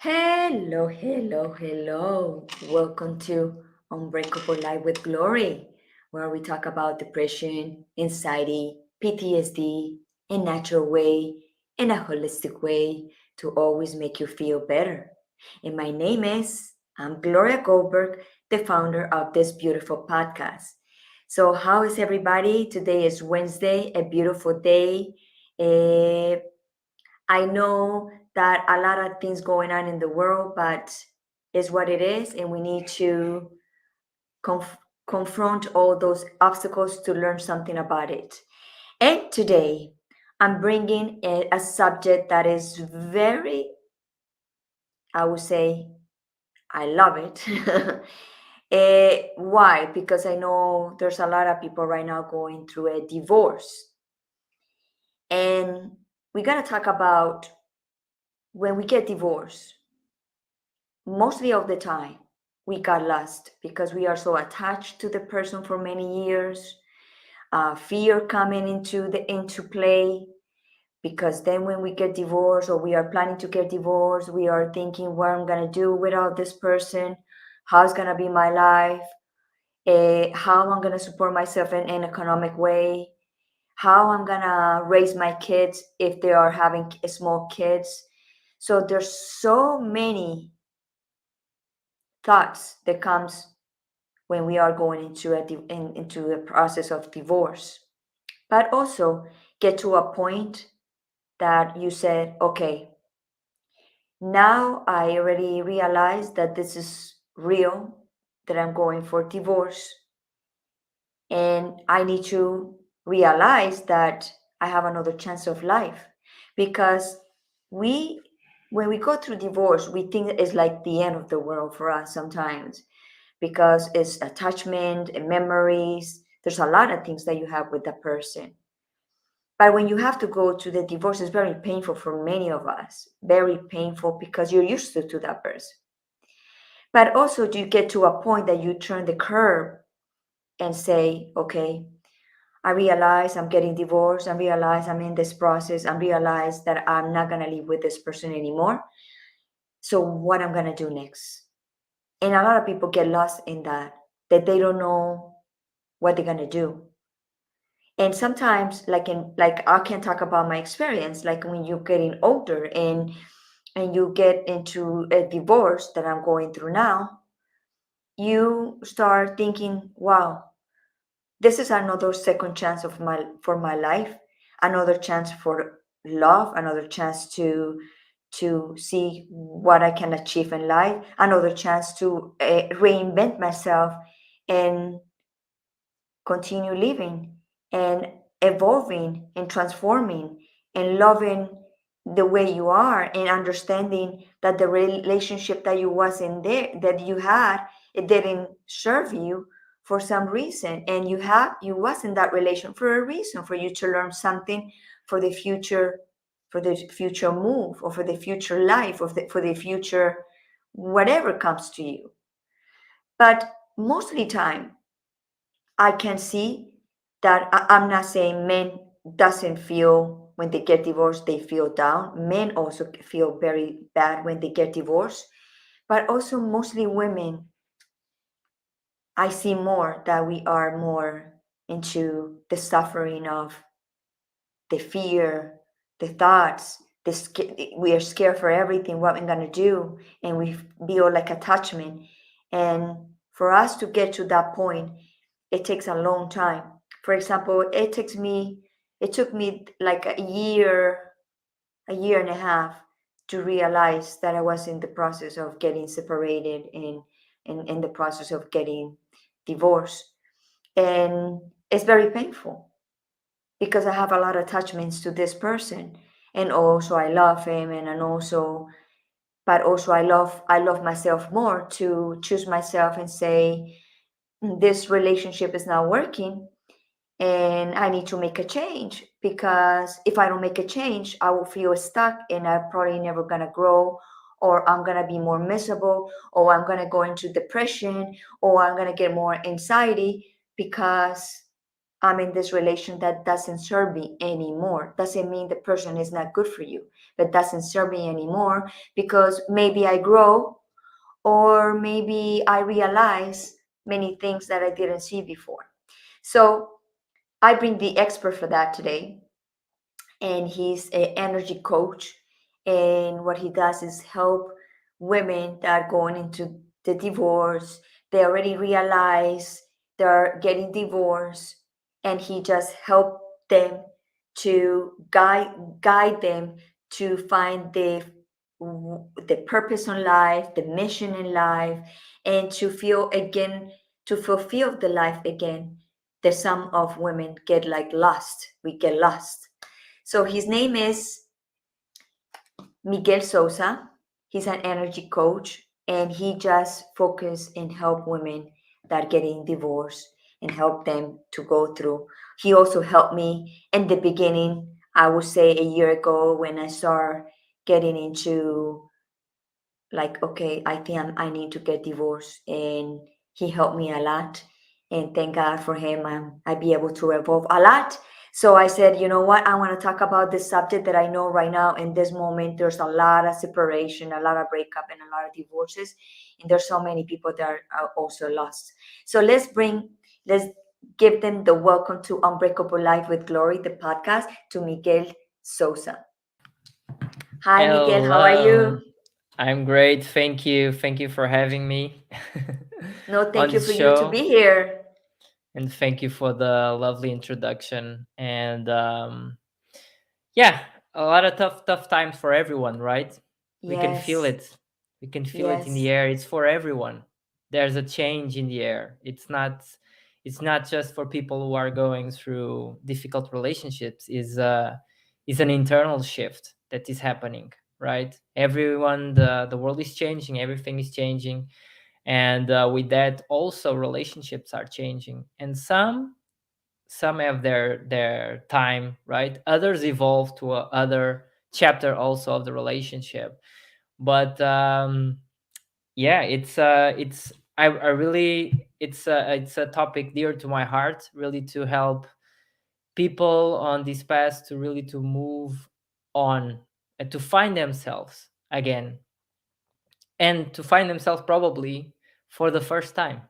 Hello, hello, hello. Welcome to Unbreakable Life with Glory, where we talk about depression, anxiety, PTSD, in a natural way, in a holistic way, to always make you feel better. And my name is, I'm Gloria Goldberg, the founder of this beautiful podcast. So, how is everybody? Today is Wednesday, a beautiful day. Eh, I know that a lot of things going on in the world, but it's what it is, and we need to confront all those obstacles to learn something about it. And today, I'm bringing a subject that is very, I would say, I love it. Why? Because I know there's a lot of people right now going through a divorce. And we got to talk about when we get divorced mostly of the time we got lost because we are so attached to the person for many years. Fear coming into play, because then when we get divorced or we are planning to get divorced, we are thinking what I'm gonna do without this person, how's gonna be my life, how I'm gonna support myself in an economic way, how I'm gonna raise my kids if they are having small kids. So there's so many thoughts that comes when we are going into a process of divorce, but also get to a point that you said, okay, now I already realized that this is real, that I'm going for divorce, and I need to realize that I have another chance of life. Because we when we go through divorce, we think it's like the end of the world for us sometimes, because it's attachment and memories. There's a lot of things that you have with that person. But when you have to go to the divorce, it's very painful for many of us. Very painful because you're used to that person. But also, do you get to a point that you turn the curve and say, okay, I realize I'm getting divorced. I realize I'm in this process. I realize that I'm not going to live with this person anymore. So, what I'm going to do next? And a lot of people get lost in that they don't know what they're going to do. And sometimes, like I can talk about my experience, like when you're getting older and you get into a divorce that I'm going through now, you start thinking, wow, this is another second chance for my life, another chance for love, another chance to see what I can achieve in life, another chance to reinvent myself and continue living and evolving and transforming and loving the way you are, and understanding that the relationship that you was in there that you had, it didn't serve you for some reason, and you was in that relation for a reason, for you to learn something for the future, for the future move, or for the future life, or for the future whatever comes to you. But most of the time I can see that I'm not saying men doesn't feel when they get divorced, they feel down. Men also feel very bad when they get divorced, but also mostly women. I see more that we are more into the suffering of the fear, the thoughts, we are scared for everything, what we're gonna do, and we feel like attachment. And for us to get to that point, it takes a long time. For example, it took me like a year and a half to realize that I was in the process of getting separated and in the process of getting divorced. And it's very painful because I have a lot of attachments to this person. And also I love him, and also but also I love myself more to choose myself and say, this relationship is not working and I need to make a change, because if I don't make a change, I will feel stuck and I'm probably never gonna grow, or I'm gonna be more miserable, or I'm gonna go into depression, or I'm gonna get more anxiety because I'm in this relation that doesn't serve me anymore. Doesn't mean the person is not good for you, but doesn't serve me anymore because maybe I grow or maybe I realize many things that I didn't see before. So I bring the expert for that today, and he's an energy coach. And what he does is help women that are going into the divorce. They already realize they're getting divorced, and he just help them to guide them to find the purpose in life, the mission in life, and to feel again, to fulfill the life again. The some of women get like lost. We get lost. So his name is Miguel Sousa. He's an energy coach, and he just focus and help women that are getting divorced and help them to go through. He also helped me in the beginning, I would say a year ago, when I started getting into like, okay, I think I need to get divorced, and he helped me a lot, and thank God for him. I be able to evolve a lot. So I said, you know what, I want to talk about this subject that I know right now in this moment there's a lot of separation, a lot of breakup, and a lot of divorces, and there's so many people that are also lost. So let's give them the welcome to Unbreakable Life with Glory, the podcast, to Miguel Sousa. Hi Miguel, how are Hello. you? I'm great. Thank you. Thank you for having me No, on thank you this for you to be show. here. And thank you for the lovely introduction. And yeah, a lot of tough times for everyone, right? We can feel Yes, it. We can feel it in the yes, air. It's for everyone. There's a change in the air. It's not just for people who are going through difficult relationships. Is an internal shift that is happening, right? Everyone, the world is changing, everything is changing, and with that also relationships are changing, and some have their time, right? Others evolve to a other chapter also of the relationship. But yeah, it's I really it's a topic dear to my heart, really, to help people on this path to really to move on and to find themselves again, and to find themselves probably for the first time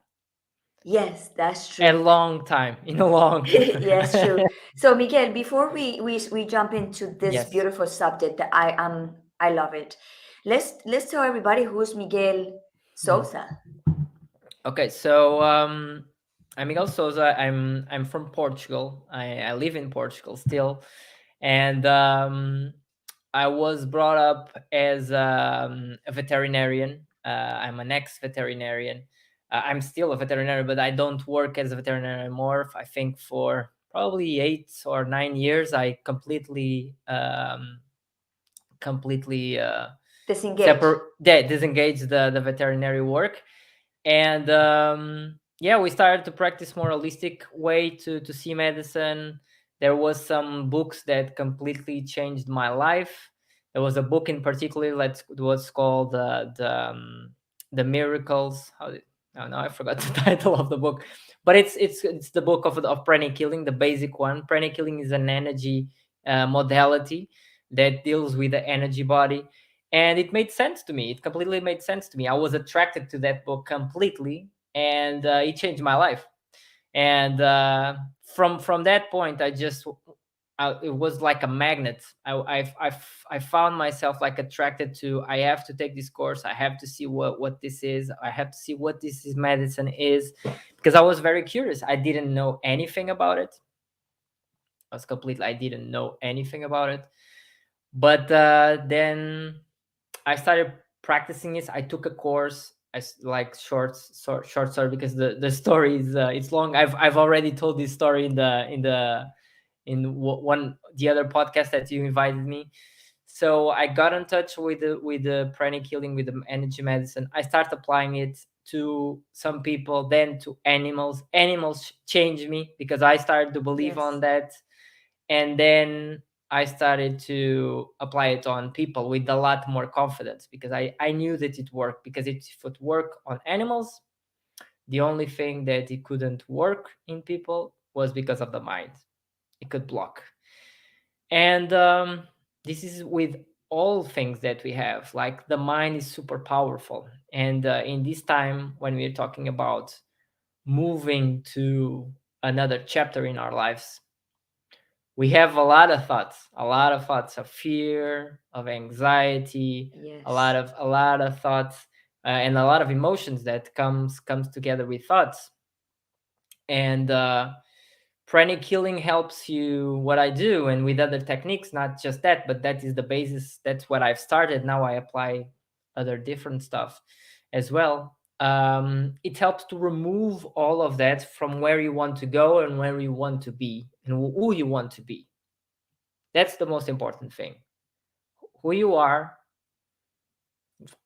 yes, that's a true. long time, in a long Yes, true. So Miguel, before we jump into this yes. beautiful subject that I love it. Let's tell everybody who's Miguel Mhm. Sousa. Okay, so I'm Miguel Sousa. I'm from Portugal. I live in Portugal still, and I was brought up as a veterinarian. I'm an ex-veterinarian. I'm still a veterinarian, but I don't work as a veterinarian anymore. I think for probably 8 or 9 years, I completely Disengage. disengaged the veterinary work. And yeah, we started to practice more holistic way to see medicine. There was some books that completely changed my life. There was a book in particular that was called the miracles, no, no, I forgot the title of the book, but it's the book of pranic healing, the basic one. Pranic healing is an energy modality that deals with the energy body, and it made sense to me. It completely made sense to me. I was attracted to that book completely, and it changed my life. And from that point, it was like a magnet. I found myself like attracted to. I have to take this course. I have to see what this is. I have to see what this is medicine is, because I was very curious. I didn't know anything about it. I didn't know anything about it. But then I started practicing it. I took a course. Like short story, because the story is it's long. I've already told this story in one the other podcast that you invited me. So I got in touch with the pranic healing, with the energy medicine. I started applying it to some people, then to animals. Animals changed me because I started to believe Yes. on that, and then I started to apply it on people with a lot more confidence, because I knew that it worked. Because if it worked on animals, the only thing that it couldn't work in people was because of the mind. It could block. And this is with all things that we have. Like the mind is super powerful. And in this time, when we're talking about moving to another chapter in our lives, we have a lot of thoughts of fear, of anxiety, Yes. a lot of thoughts, and a lot of emotions that comes together with thoughts. And pranic healing helps you, what I do, and with other techniques, not just that, but that is the basis. That's what I've started. Now I apply other different stuff as well. It helps to remove all of that from where you want to go and where you want to be and who you want to be. That's the most important thing. Who you are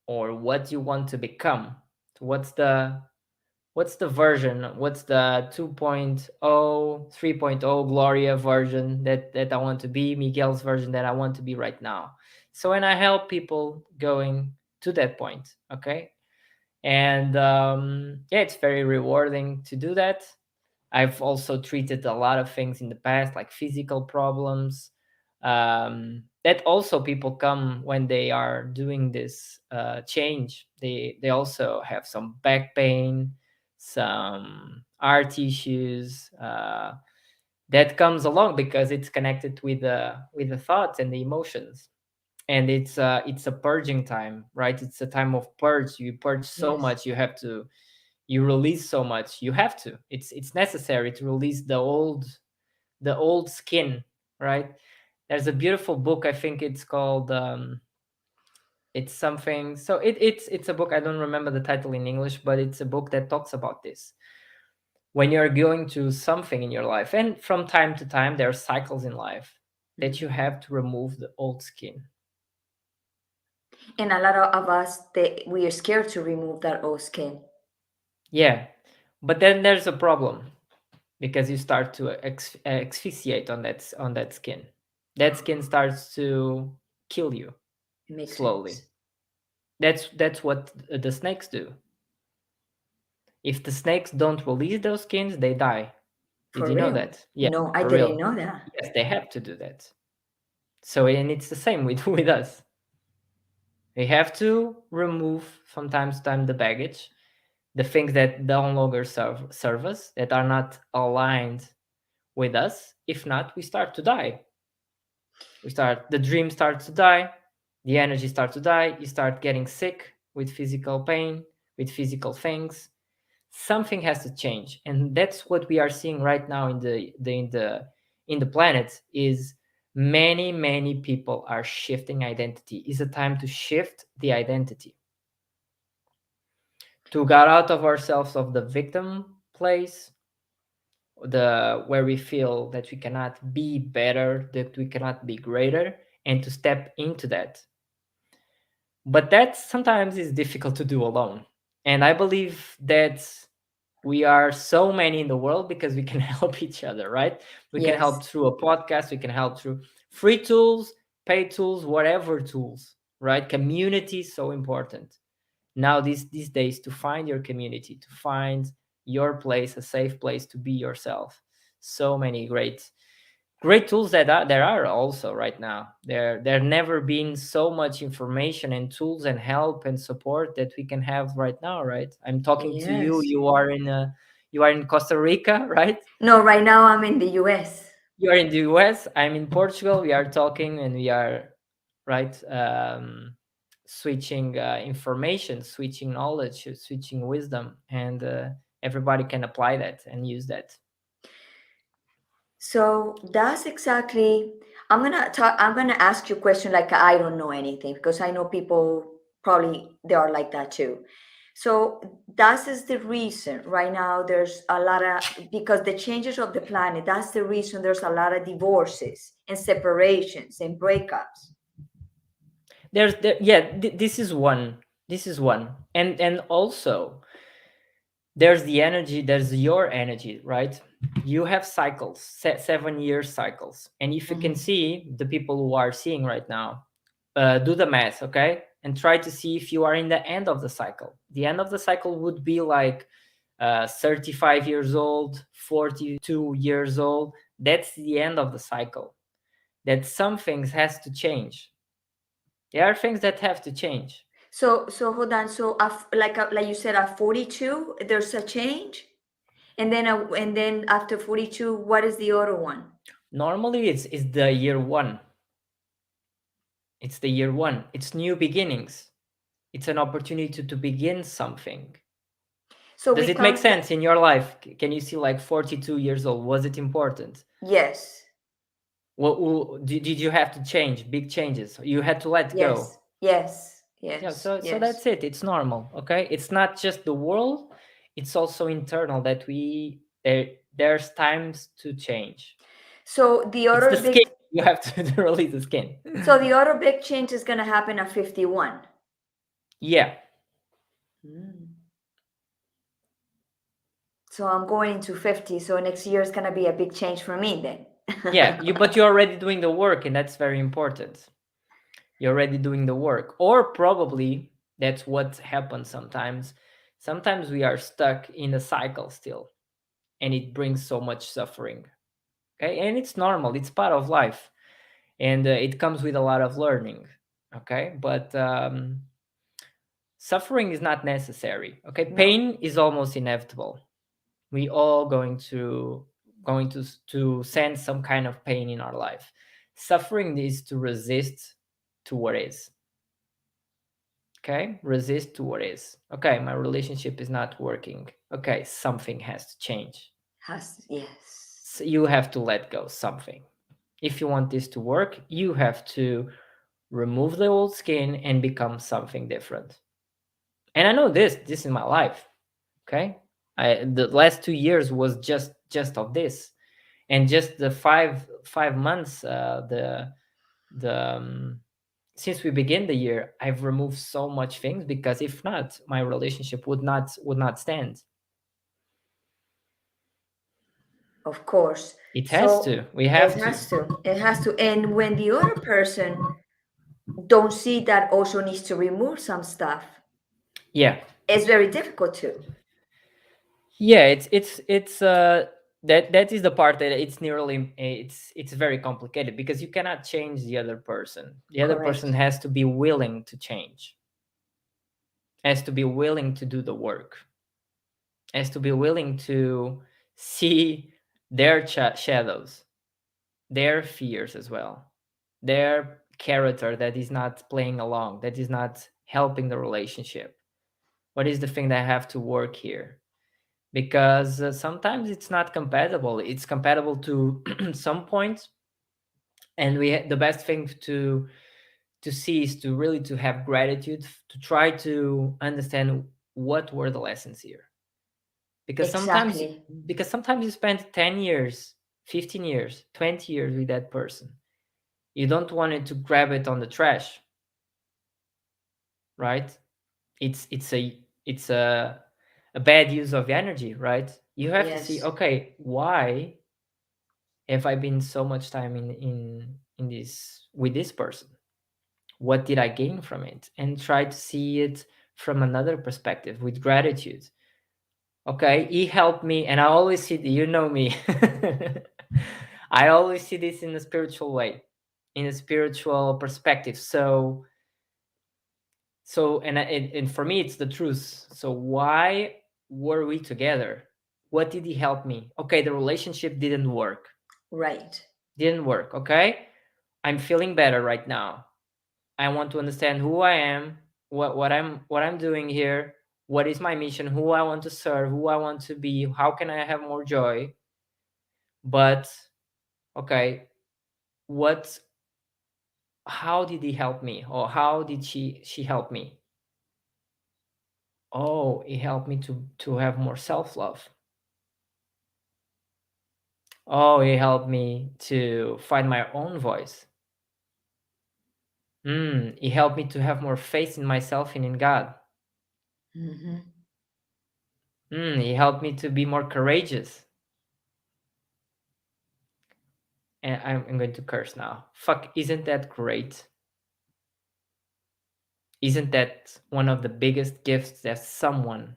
or what you want to become. What's the version, what's the 2.0, 3.0 Gloria version that I want to be, Miguel's version that I want to be right now. So when I help people going to that point, okay, and yeah, it's very rewarding to do that. I've also treated a lot of things in the past, like physical problems. That also people come when they are doing this change. They also have some back pain, some heart issues. That comes along because it's connected with the thoughts and the emotions. And it's a purging time, right? It's a time of purge. You purge so Yes. much, you release so much, you have to, it's necessary to release the old skin, right? There's a beautiful book, I think it's called it's something, so it's a book, I don't remember the title in English, but it's a book that talks about this. When you're going to something in your life, and from time to time there are cycles in life, that you Mhm. have to remove the old skin. And a lot of us, we are scared to remove that old skin. Yeah, but then there's a problem because you start to asphyxiate on that skin. That skin starts to kill you It makes slowly. sense. That's what the snakes do. If the snakes don't release those skins, they die. Did For you know real? that? Yeah, No, I for didn't real. know that. Yes, they have to do that. So, and it's the same with with us. We have to remove from time to time the baggage, the things that no longer serve us, that are not aligned with us. If not, we start to die. The dream starts to die, the energy starts to die, you start getting sick with physical pain, with physical things. Something has to change, and that's what we are seeing right now in the planet. Is many people are shifting identity. Is a time to shift the identity, to get out of ourselves, of the victim place, the where we feel that we cannot be better, that we cannot be greater, and to step into that. But that sometimes is difficult to do alone. And I believe that we are so many in the world because we can help each other, right? We can Yes. help through a podcast, we can help through free tools, paid tools, whatever tools, right? Community is so important now these days, to find your community, to find your place, a safe place to be yourself. So many great tools there are also right now. There never been so much information and tools and help and support that we can have right now, right? I'm talking to you. Yes. You are in Costa Rica, right? No, right now I'm in the US. You are in the US. I'm in Portugal. We are talking and we are right, switching information, switching knowledge, switching wisdom, and everybody can apply that and use that. So that's exactly. I'm gonna ask you a question like I don't know anything because I know people probably they are like that too. So that is the reason right now there's a lot of because the changes of the planet. That's the reason there's a lot of divorces and separations and breakups. Yeah, this is one. This is one. And also there's the energy, there's your energy, right? You have cycles, 7 year cycles. And if you can Mhm. see the people who are seeing right now, do the math, okay? And try to see if you are in the end of the cycle. The end of the cycle would be like 35 years old, 42 years old. That's the end of the cycle. That some things has to change. There are things that have to change. So hold on. So like you said, at 42, there's a change, and then after 42, what is the other one? Normally, it's the year one. It's the year one. It's new beginnings. It's an opportunity to begin something. So Does we it make count sense in your life? Can you see like 42 years old? Was it important? yes, Did you have to change big changes? You had to let go. yes, yes, Yeah, yes, so yes. that's it. It's normal, okay? It's not just the world, it's also internal that there's times to change. So the It's the other skin. big You have to release the skin. so the other big change is gonna happen at 51. Yeah. Mm. So I'm going into 50. So next year is gonna be a big change for me then. Yeah, but you're already doing the work, and that's very important. You're already doing the work. Or probably that's what happens sometimes. Sometimes we are stuck in a cycle still, and it brings so much suffering. Okay, and it's normal, it's part of life, and it comes with a lot of learning. Okay, but suffering is not necessary. Okay, No, pain is almost inevitable. We all going to sense some kind of pain in our life. Suffering is to resist to what is. Okay, resist to what is. Okay, my relationship is not working. Okay, something has to change. has yes. So you have to let go something. If you want this to work, you have to remove the old skin and become something different. And I know this is my life. Okay, the last 2 years was just of this, and just the 5 months, the since we begin the year, I've removed so much things, because if not, my relationship would not stand. Of course. It has So to. We it have to. has to. It has to. And when the other person don't see that also needs to remove some stuff, Yeah. it's very difficult too. Yeah, it's that is the part that it's nearly it's very complicated, because you cannot change the other person. The other person Correct. has to be willing to change, has to be willing to do the work, has to be willing to see their shadows, their fears as well, their character that is not playing along, that is not helping the relationship. What is the thing that I have to work here? Because sometimes it's not compatible. It's compatible to some points, and the best thing to see is to really to have gratitude, to try to understand what were the lessons here. Because sometimes Exactly. because sometimes you spend 10 years, 15 years, 20 years with that person. You don't want it to grab it on the trash, right? It's a bad use of energy, right? You have to see, Yes. okay, why have I been so much time in this with this person? What did I gain from it? And try to see it from another perspective with gratitude. Okay, he helped me, and I always see, you know me. I always see this in a spiritual way, in a spiritual perspective. So and for me it's the truth. So why were we together? What did he help me? Okay, the relationship didn't work. Right. Didn't work. Okay, I'm feeling better right now. I want to understand who I am, what I'm doing here, what is my mission, who I want to serve, who I want to be, how can I have more joy. But okay, what how did he help me, or how did she help me? Oh, it helped me to have more self-love. Oh, it helped me to find my own voice. It helped me to have more faith in myself and in God. Mm-hmm. It helped me to be more courageous. And I'm going to curse now. Fuck, isn't that great? Isn't that one of the biggest gifts that someone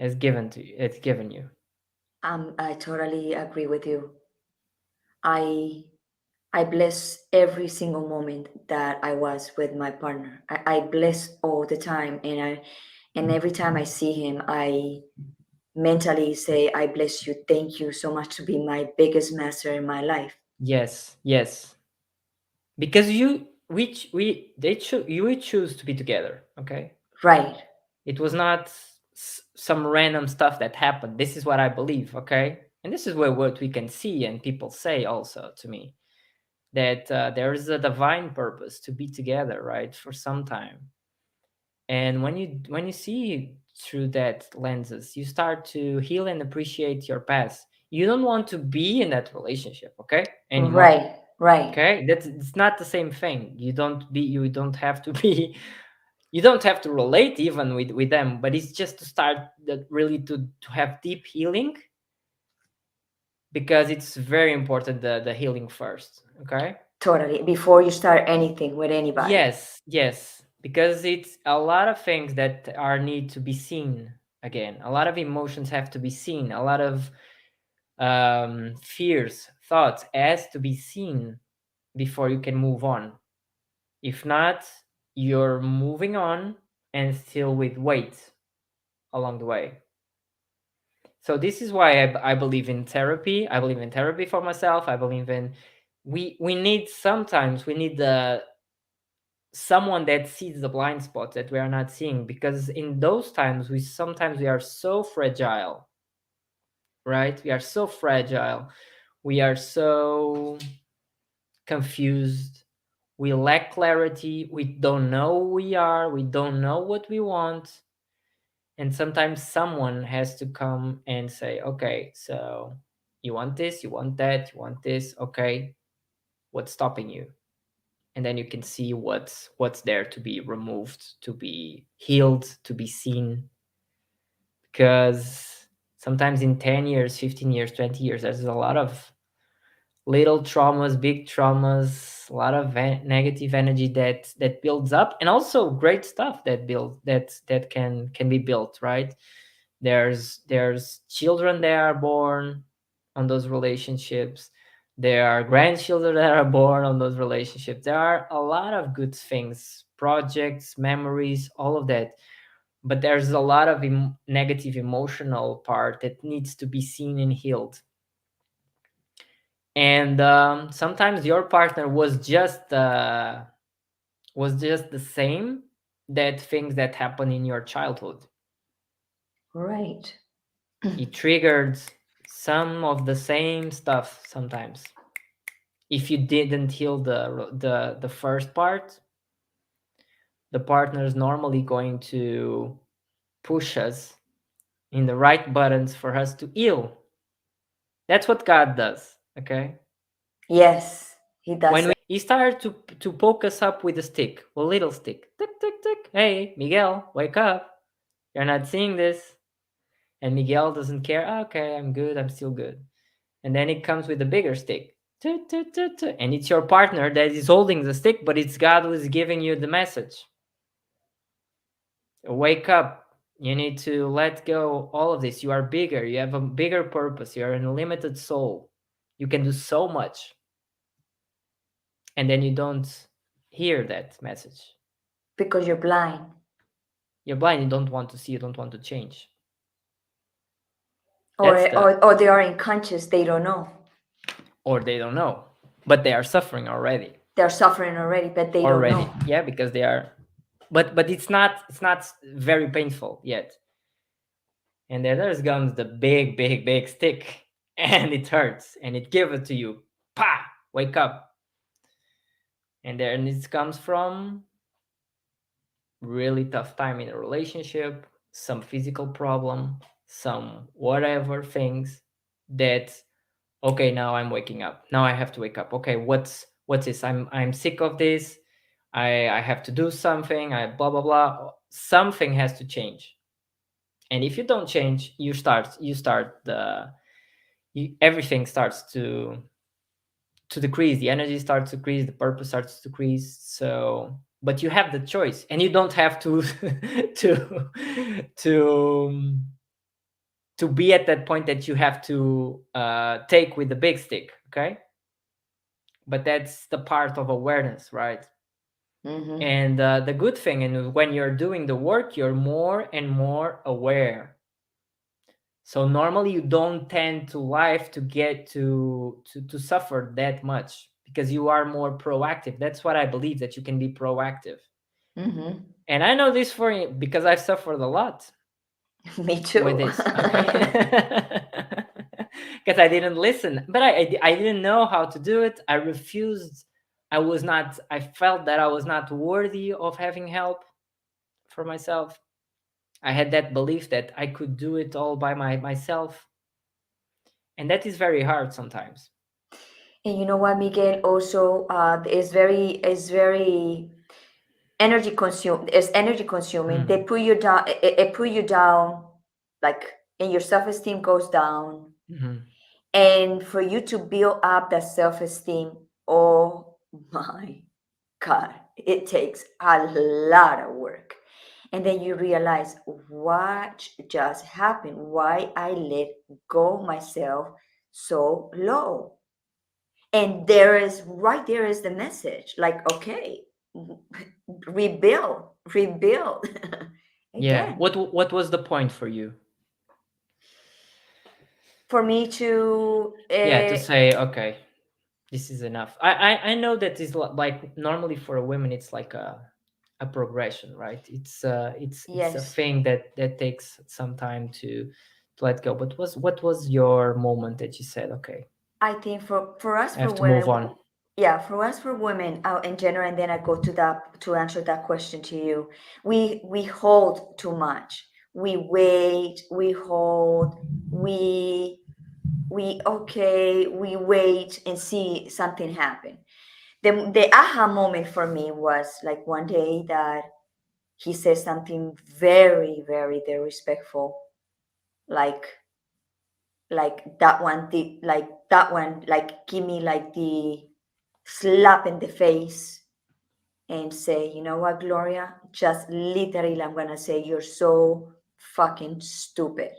has given to you. It's given you. I totally agree with you. I I bless every single moment that I was with my partner. I bless all the time, and every time I see him, I mentally say, "I bless you. Thank you so much to be my biggest master in my life." Yes, yes. Because we they choose you would choose to be together. Okay, Right, it was not some random stuff that happened. This is what I believe. Okay, and this is what we can see and people say also to me that there is a divine purpose to be together, right, for some time. And when you see through that lenses, you start to heal and appreciate your past. You don't want to be in that relationship, okay, anymore. right, right. Okay, that's it's not the same thing. You don't have to be you don't have to relate even with them, but it's just to start that really to have deep healing, because it's very important, the healing first. Okay. Totally. Before you start anything with anybody. Yes, yes, because it's a lot of things that are need to be seen again. A lot of emotions have to be seen. A lot of fears, thoughts has to be seen before you can move on. If not, you're moving on and still with weight along the way. So this is why I believe in therapy. I believe in therapy for myself. I believe in we need sometimes we need the someone that sees the blind spots that we are not seeing, because in those times we are so fragile, right? We are so fragile, we are so confused, we lack clarity, we don't know who we are, we don't know what we want. And sometimes someone has to come and say, okay, so you want this, you want that, you want this, okay, what's stopping you? And then you can see what's there to be removed, to be healed, to be seen. Because sometimes in 10 years, 15 years, 20 years, there's a lot of little traumas, big traumas, a lot of negative energy that builds up, and also great stuff that builds that can be built, right? There's children that are born on those relationships, there are grandchildren that are born on those relationships, there are a lot of good things, projects, memories, all of that. But there's a lot of negative emotional part that needs to be seen and healed. And sometimes your partner was just the same that things that happen in your childhood. Right. It triggered some of the same stuff sometimes. If you didn't heal the first part, the partner is normally going to push us in the right buttons for us to heal. That's what God does. Okay. Yes, he does When that. he started to poke us up with a stick, a little stick, tick tick tick, hey Miguel, wake up, you're not seeing this. And Miguel doesn't care. "Oh, okay, I'm good, I'm still good." And then it comes with a bigger stick, and it's your partner that is holding the stick, but it's God who is giving you the message. Wake up. You need to let go all of this. You are bigger. You have a bigger purpose. You are an unlimited soul. You can do so much. And then you don't hear that message. Because you're blind. You're blind. You don't want to see. You don't want to change. Or, That's the or they are unconscious, they don't know. or they don't know, but they are suffering already. They're suffering already, but they don't know. Yeah, because they are. But it's not very painful yet. And then there's comes the big stick, and it hurts, and it gives it to you. Pa! Wake up. And then it comes from really tough time in a relationship, some physical problem, some whatever things that, okay, now I'm waking up. Now I have to wake up. Okay, what's this? I'm sick of this. I have to do something. I blah blah blah. Something has to change. And if you don't change, you start everything starts to decrease. The energy starts to decrease, the purpose starts to decrease. So but you have the choice, and you don't have to to to be at that point that you have to take with the big stick. Okay, but that's the part of awareness, right? Mm-hmm. And the good thing, and when you're doing the work, you're more and more aware. So normally you don't tend to life to get to suffer that much because you are more proactive. That's what I believe, that you can be proactive. Mm-hmm. And I know this for because I've suffered a lot Me with too. this. Okay. Because I didn't listen, but I didn't know how to do it. I refused. I was not. I felt that I was not worthy of having help for myself. I had that belief that I could do it all by myself, and that is very hard sometimes. And you know what, Miguel, also is very energy consuming. They Mm, put you down, it put you down, like, and your self-esteem goes down. mhm. And for you to build up that self-esteem, oh my God, it takes a lot of work. And then you realize what just happened, why I let go myself so low. And right there is the message, like, okay, rebuild, rebuild Yeah. again. What was the point for you? For me to, Yeah, to say, okay, this is enough. I know that is like normally for a woman it's like a progression, right? It's a yes, thing that takes some time to let go. But what was your moment that you said, okay, I think for us I for have to move women, on? yeah, for us for women in general, and then I go to that to answer that question to you. We hold too much. We wait. We hold. We we wait and see something happen. The aha moment for me was like one day that he says something very respectful, like that one, like give me like the slap in the face and say, you know what, Gloria, just literally I'm gonna say you're so fucking stupid,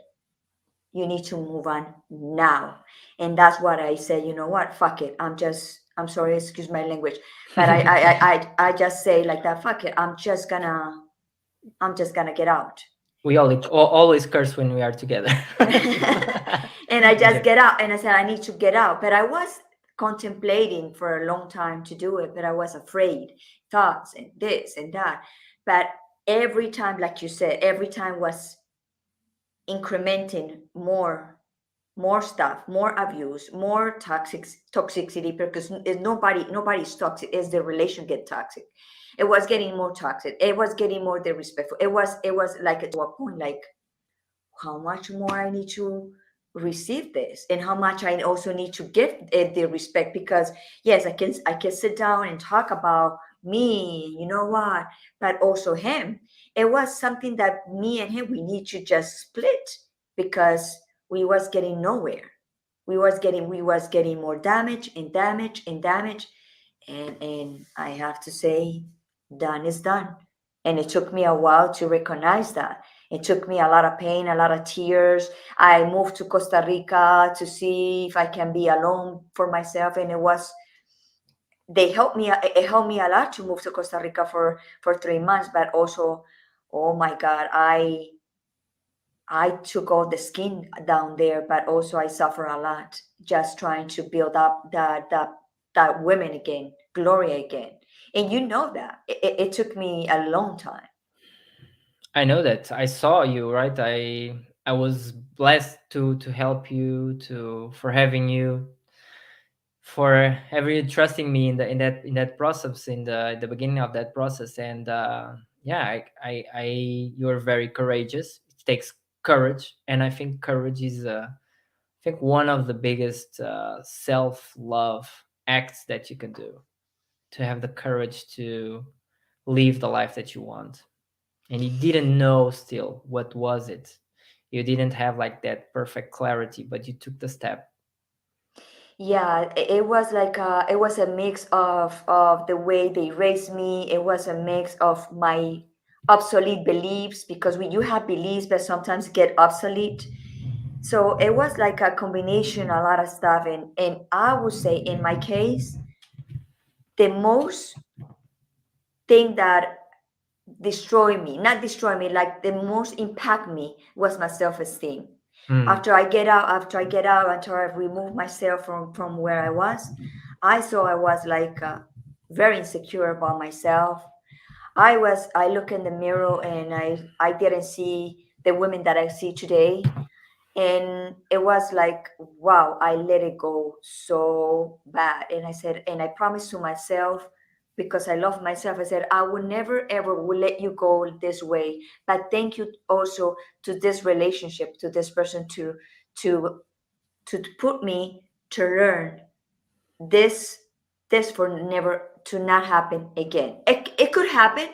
you need to move on now. And that's what I said, you know what, fuck it, I'm sorry, excuse my language, but I just say like that, fuck it, I'm just gonna get out. We always curse when we are together. And I I'm just joking. get out and I said, I need to get out. But I was contemplating for a long time to do it, but I was afraid, thoughts and this and that. But every time, like you said, every time was incrementing more stuff, more abuse, more toxicity, because nobody's toxic, is the relation get toxic. It was getting more toxic, it was getting more disrespectful, it was like to a point like how much more I need to receive this, and how much I also need to give it the respect, because yes, I can sit down and talk about me, you know what, but also him. It was something that me and him, we need to just split, because we was getting nowhere. We was getting more damage and damage and damage, and I have to say, done is done. And it took me a while to recognize that. It took me a lot of pain, a lot of tears. I moved to Costa Rica to see if I can be alone for myself, and it helped me a lot to move to Costa Rica for 3 months. But also, oh my God, I took all the skin down there, but also I suffer a lot just trying to build up that women again, Gloria again. And you know that it took me a long time. I know that. I saw you, right? I was blessed to help you, to for having you, for ever trusting me in that process, in the beginning of that process. And yeah, I you're very courageous. It takes courage, and I think courage is I think one of the biggest self-love acts that you can do, to have the courage to live the life that you want. And you didn't know still what was it. You didn't have like that perfect clarity, but you took the step. Yeah, it was like it was a mix of the way they raised me. It was a mix of my obsolete beliefs, because when you have beliefs that sometimes get obsolete, So it was like a combination, a lot of stuff. And I would say in my case, the most thing that destroy me, not destroy me, like the most impact me was my self-esteem. Mm. After I get out, after I remove myself from where I was, I saw I was like very insecure about myself. I look in the mirror and I didn't see the women that I see today. And it was like, wow, I let it go so bad. And I said, and I promised to myself, because I love myself, I said, I will never ever will let you go this way. But thank you also to this relationship, to this person, to to put me to learn this this for never to not happen again. It could happen,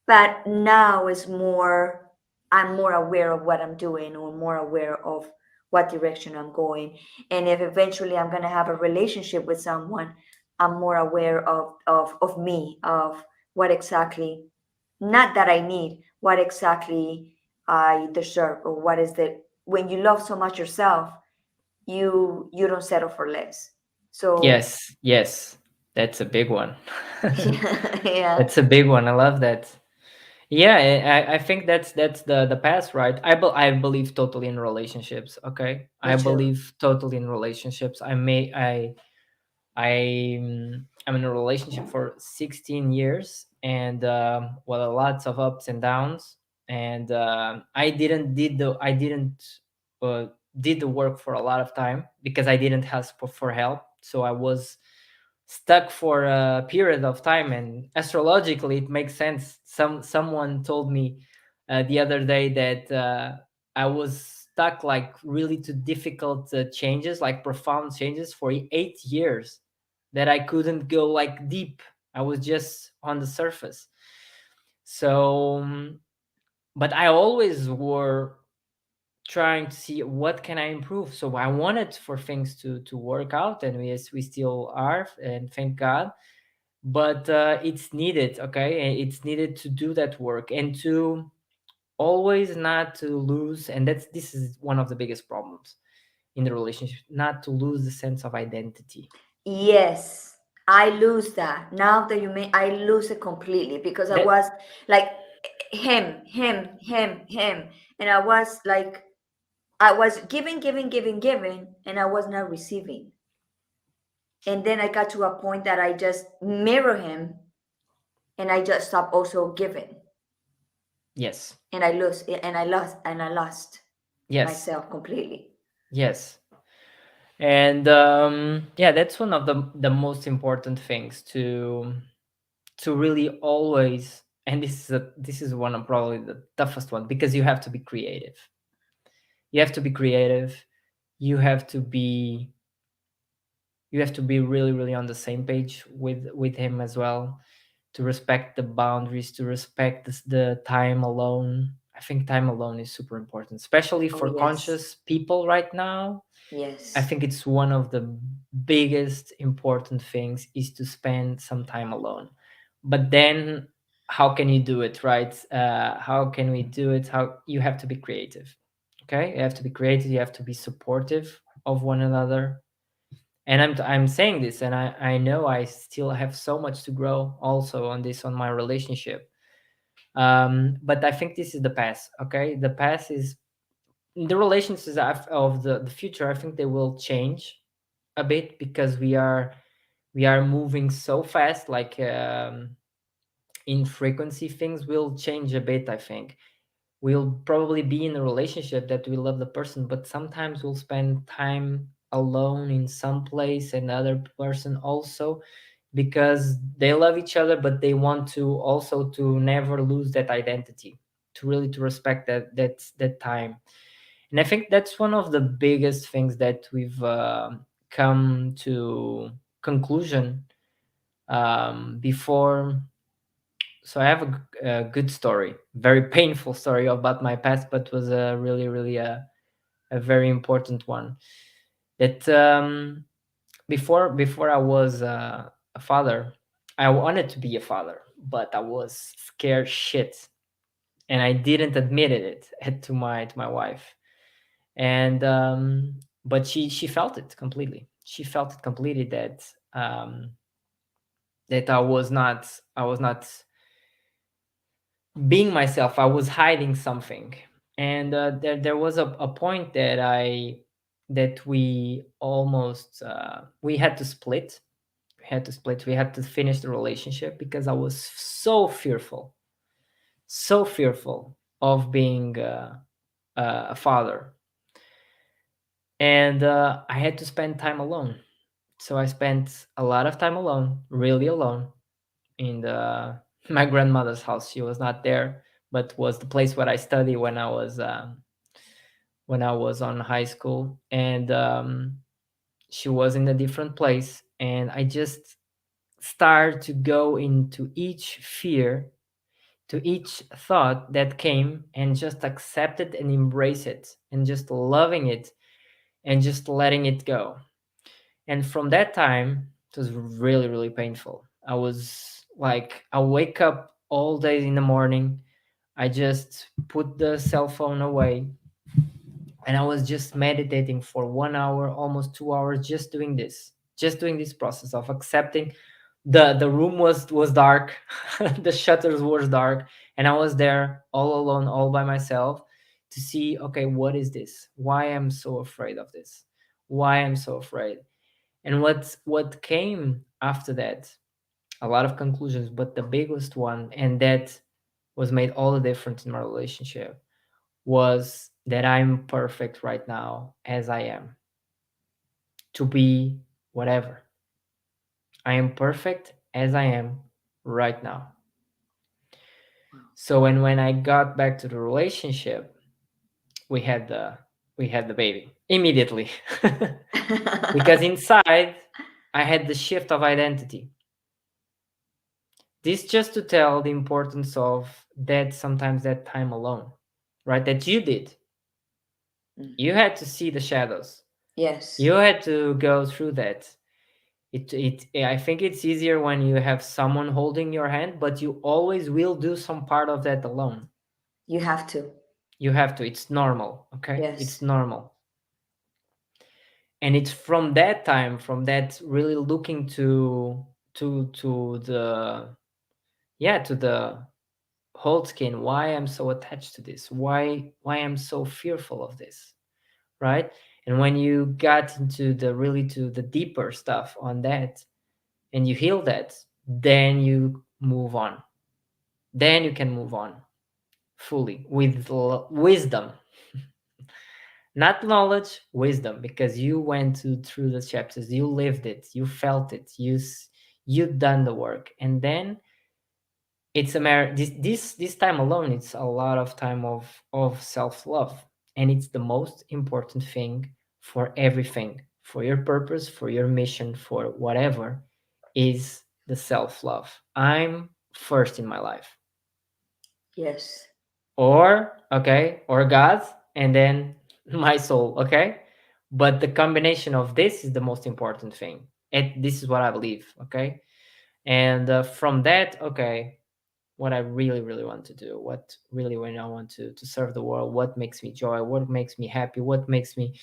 but now is more, I'm more aware of what I'm doing, or more aware of what direction I'm going. And if eventually I'm going to have a relationship with someone, I'm more aware of me, of what exactly, not that I need, what exactly I deserve, or what is the, when you love so much yourself, you don't settle for less. So Yes, yes, that's a big one. yeah, That's a big one. I love that. Yeah, I think that's the past, right? I believe totally in relationships. Okay, me I too. believe totally in relationships. I'm in a relationship for 16 years, and well, lots of ups and downs. And I didn't uh, did the work for a lot of time because I didn't ask for help. So I was stuck for a period of time, and astrologically it makes sense. Someone told me the other day that I was stuck like really to difficult changes, like profound changes for 8 years, that I couldn't go like deep. I was just on the surface. So but I always were trying to see what can I improve. So I wanted for things to work out, and we still are, and thank God. But it's needed, okay? And it's needed to do that work, and to always not to lose. And this is one of the biggest problems in the relationship, not to lose the sense of identity. Yes, I lose that. Now that you mean, I lose it completely, because I That was like him, and I was like, I was giving, and I was not receiving. And then I got to a point that I just mirror him, and I just stopped also giving, yes, and I lost yes, myself completely. yes. And yeah, that's one of the most important things to really always. And this is one of probably the toughest one, because you have to be creative. You have to be creative. You have to be you have to be really really on the same page with him as well, to respect the boundaries, to respect the time alone. I think time alone is super important, especially Oh for yes, conscious people right now. I yes, think it's one of the biggest important things is to spend some time alone. But then how can you do it, right? How can we do it? How You have to be creative. Okay, you have to be creative, you have to be supportive of one another. And I'm saying this, and I know I still have so much to grow also on this, on my relationship. But I think this is the past. Okay, the past is the relationships of the future. I think they will change a bit, because we are moving so fast, like in frequency things will change a bit. I think we'll probably be in a relationship that we love the person, but sometimes we'll spend time alone in some place, and the other person also, because they love each other, but they want to also to never lose that identity, to really to respect that time. And I think that's one of the biggest things that we've come to conclusion before. So I have a good story, very painful story about my past, but was a really really a very important one. That before I was a father, I wanted to be a father, but I was scared shit, and I didn't admit it to my wife. And but she felt it completely. She felt it completely that um, that I was not being myself. I was hiding something. And there was a point that we almost we had to split. We had to finish the relationship because I was so fearful of being a father. And I had to spend time alone. So I spent a lot of time alone, really alone, in my grandmother's house. She was not there, but was the place where I studied when I was on high school. And she was in a different place, and I just started to go into each fear, to each thought that came, and just accept it and embrace it, and just loving it and just letting it go. And from that time, it was really, really painful. I was like, I wake up all day in the morning. I just put the cell phone away, and I was just meditating for 1 hour, almost 2 hours, just doing this process of accepting. The room was dark, the shutters were dark, and I was there all alone, all by myself, to see, okay, what is this? Why I'm so afraid of this? Why I'm so afraid? And what came after that, a lot of conclusions, but the biggest one, and that was made all the difference in my relationship, was that I'm perfect right now as I am, to be whatever. I am perfect as I am right now. So when I got back to the relationship, we had the we had the baby immediately. Because inside I had the shift of identity. This just to tell the importance of that, sometimes that time alone, right? That you did. You had to see the shadows. Yes, You had to go through that. I think it's easier when you have someone holding your hand, but you always will do some part of that alone. you have to. You have to. It's normal, okay? It's Yes, normal. And it's from that time, from that really looking to the, yeah, to the whole skin, why I'm so attached to this, why I'm so fearful of this, right? And when you got into the really to the deeper stuff on that, and you heal that, then you move on. Then you can move on fully with wisdom, not knowledge, wisdom, because you went through the chapters, you lived it, you felt it, you done the work. And then it's a matter, this time alone, it's a lot of time of self-love. And it's the most important thing for everything, for your purpose, for your mission, for whatever, is the self-love. I'm first in my life, yes, or okay, or God, and then my soul, okay? But the combination of this is the most important thing, and this is what I believe, okay? And from that, okay, what I really, really want to do, what really, when I want to serve the world, what makes me joy, what makes me happy, what makes me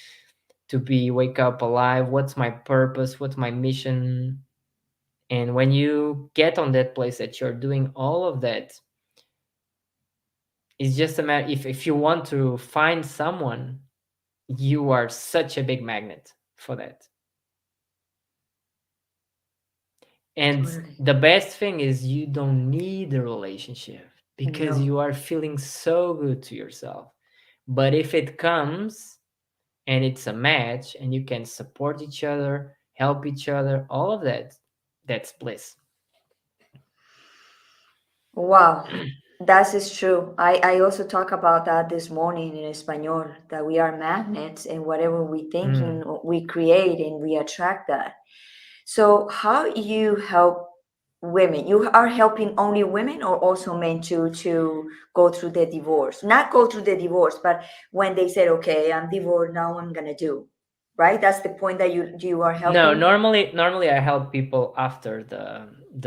to be wake up alive, what's my purpose, what's my mission. And when you get on that place that you're doing all of that, it's just a matter, if you want to find someone, you are such a big magnet for that. And totally. the best thing is you don't need a relationship because No, you are feeling so good to yourself. But if it comes and it's a match and you can support each other, help each other, all of that, that's bliss. wow, that is true. I also talk about that this morning in Espanol, that we are magnets and whatever we Mm. thinking, we create and we attract that. So how you help women? You are helping only women or also men to go through the divorce? Not go through the divorce, but when they said, okay, I'm divorced, now I'm gonna do, right? That's the point that you are No, helping normally I help people after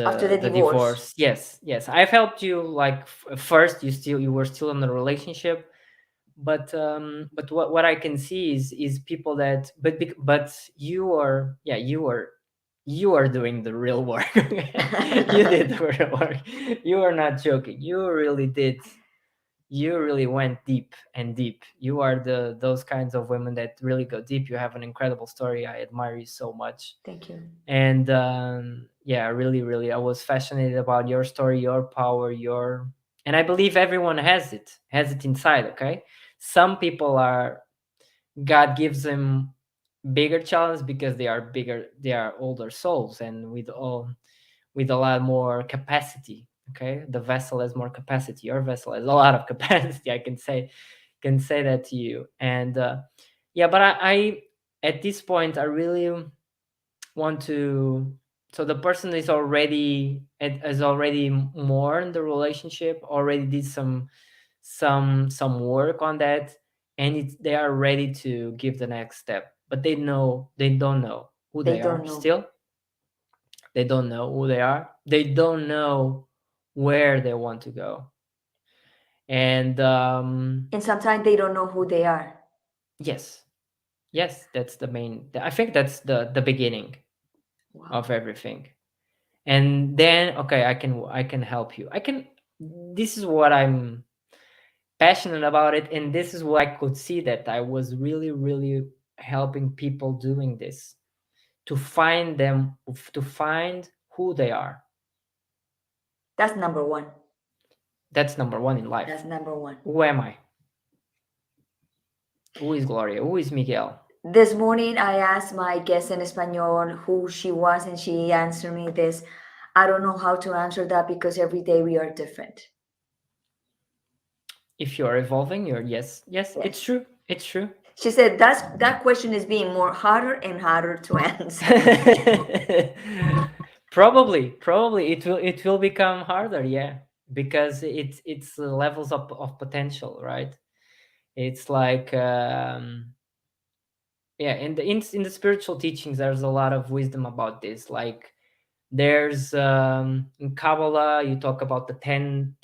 after the the divorce. divorce. Yes, yes. I've helped you like first you were still in the relationship, but what I can see is people that but you are, yeah, you are doing the real work. You did the real work. You are not joking. You really did. You really went deep and deep. You are those kinds of women that really go deep. You have an incredible story. I admire you so much. Thank you. And yeah, really, really, I was fascinated about your story, your power, your, and I believe everyone has it inside. Okay, some people are, God gives them bigger challenge because they are bigger, they are older souls, and with a lot more capacity. Okay, the vessel has more capacity. Your vessel has a lot of capacity. I can say that to you. And yeah, but I at this point I really want to, so the person is already is already more in the relationship, already did some work on that, and they are ready to give the next step, but they don't know who They they are don't know. still. They don't know who they are. They don't know where they want to go. And And sometimes they don't know who they are. yes, yes, that's the main, I think that's the beginning Wow. of everything. And then, okay, I can help you. I can, this is what I'm passionate about it, and this is what I could see that I was really, really helping people doing this, to find them, to find who they are. That's number one. That's number one in life. That's number one. Who am I? Who is Gloria? Who is Miguel? This morning, I asked my guest in Espanol who she was, and she answered me this. I don't know how to answer that because every day we are different. If you're evolving, you're, yes, yes, it's Yes. true. It's true. She said that question is being more harder and harder to answer. Probably it will become harder, yeah, because it's levels of potential, right? It's like yeah, in the spiritual teachings there's a lot of wisdom about this. Like there's in Kabbalah you talk about the 10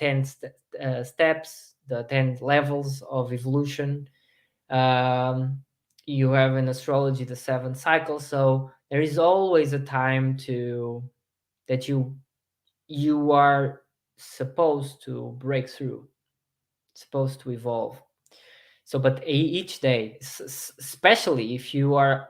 steps, the 10 levels of evolution. um, you have in astrology the 7 cycles, so there is always a time to that you are supposed to break through, supposed to evolve. So but each day, especially if you are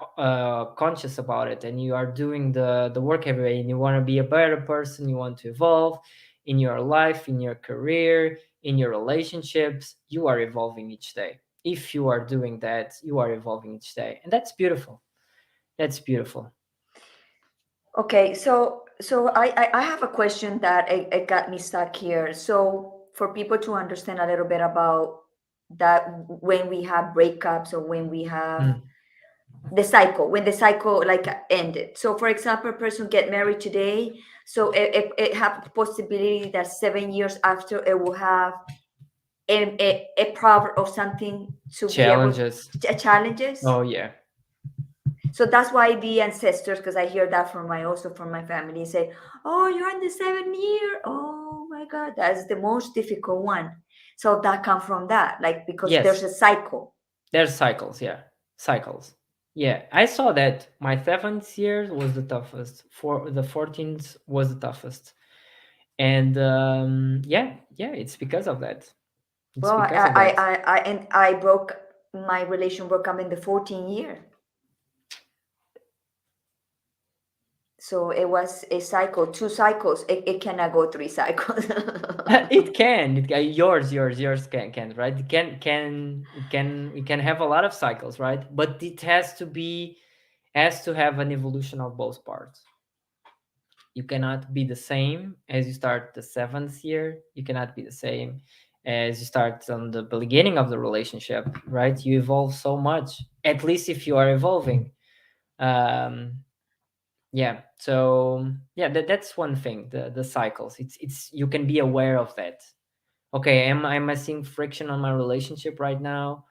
conscious about it and you are doing the work every day and you want to be a better person, you want to evolve in your life, in your career, in your relationships, you are evolving each day. If you are doing that, you are evolving each day, and that's beautiful. That's beautiful. Okay, so I have a question that it got me stuck here. So for people to understand a little bit about that, when we have breakups or when we have Mm. the cycle, when the cycle like ended. So for example, a person get married today, so it have the possibility that 7 years after it will have a problem or something to be able Challenges. to challenges. Oh yeah. So that's why the ancestors, because I hear that from my also from my family, say, "Oh, you're in the 7 year. Oh my God, that's the most difficult one." So that come from that, like because there's Yes, a cycle. there's cycles, yeah. Cycles. Yeah, I saw that my 7th year was the toughest. For the 14th was the toughest. And yeah, yeah, it's because of that. It's Well, because of that. I broke my relation broke up in the 14th year. So it was a cycle, 2 cycles. It cannot go 3 cycles. It can. Yours can, right? It can have a lot of cycles, right? But it has to have an evolution of both parts. You cannot be the same as you start the 7th year. You cannot be the same as you start on the beginning of the relationship, right? You evolve so much, at least if you are evolving. um yeah, so yeah, that's one thing, the cycles. It's you can be aware of that. Okay, am I seeing friction on my relationship right now?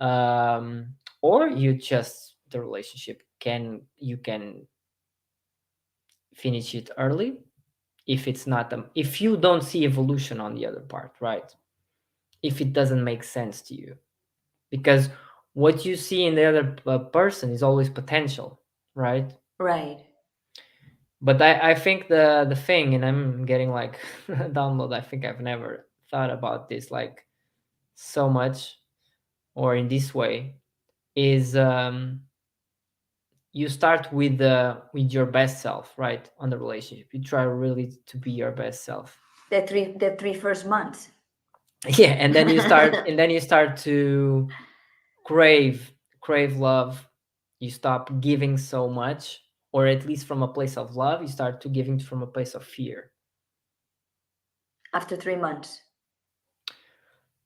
um or you just, the relationship can, you can finish it early if it's not if you don't see evolution on the other part, right? If it doesn't make sense to you. because what you see in the other person is always potential, right? Right. But I think the thing, and I'm getting like download, I think I've never thought about this like so much or in this way, is you start with your best self, right? On the relationship, you try really to be your best self. The three first months. Yeah, and then you start to crave love. You stop giving so much, or at least from a place of love you start to giving from a place of fear. After 3 months.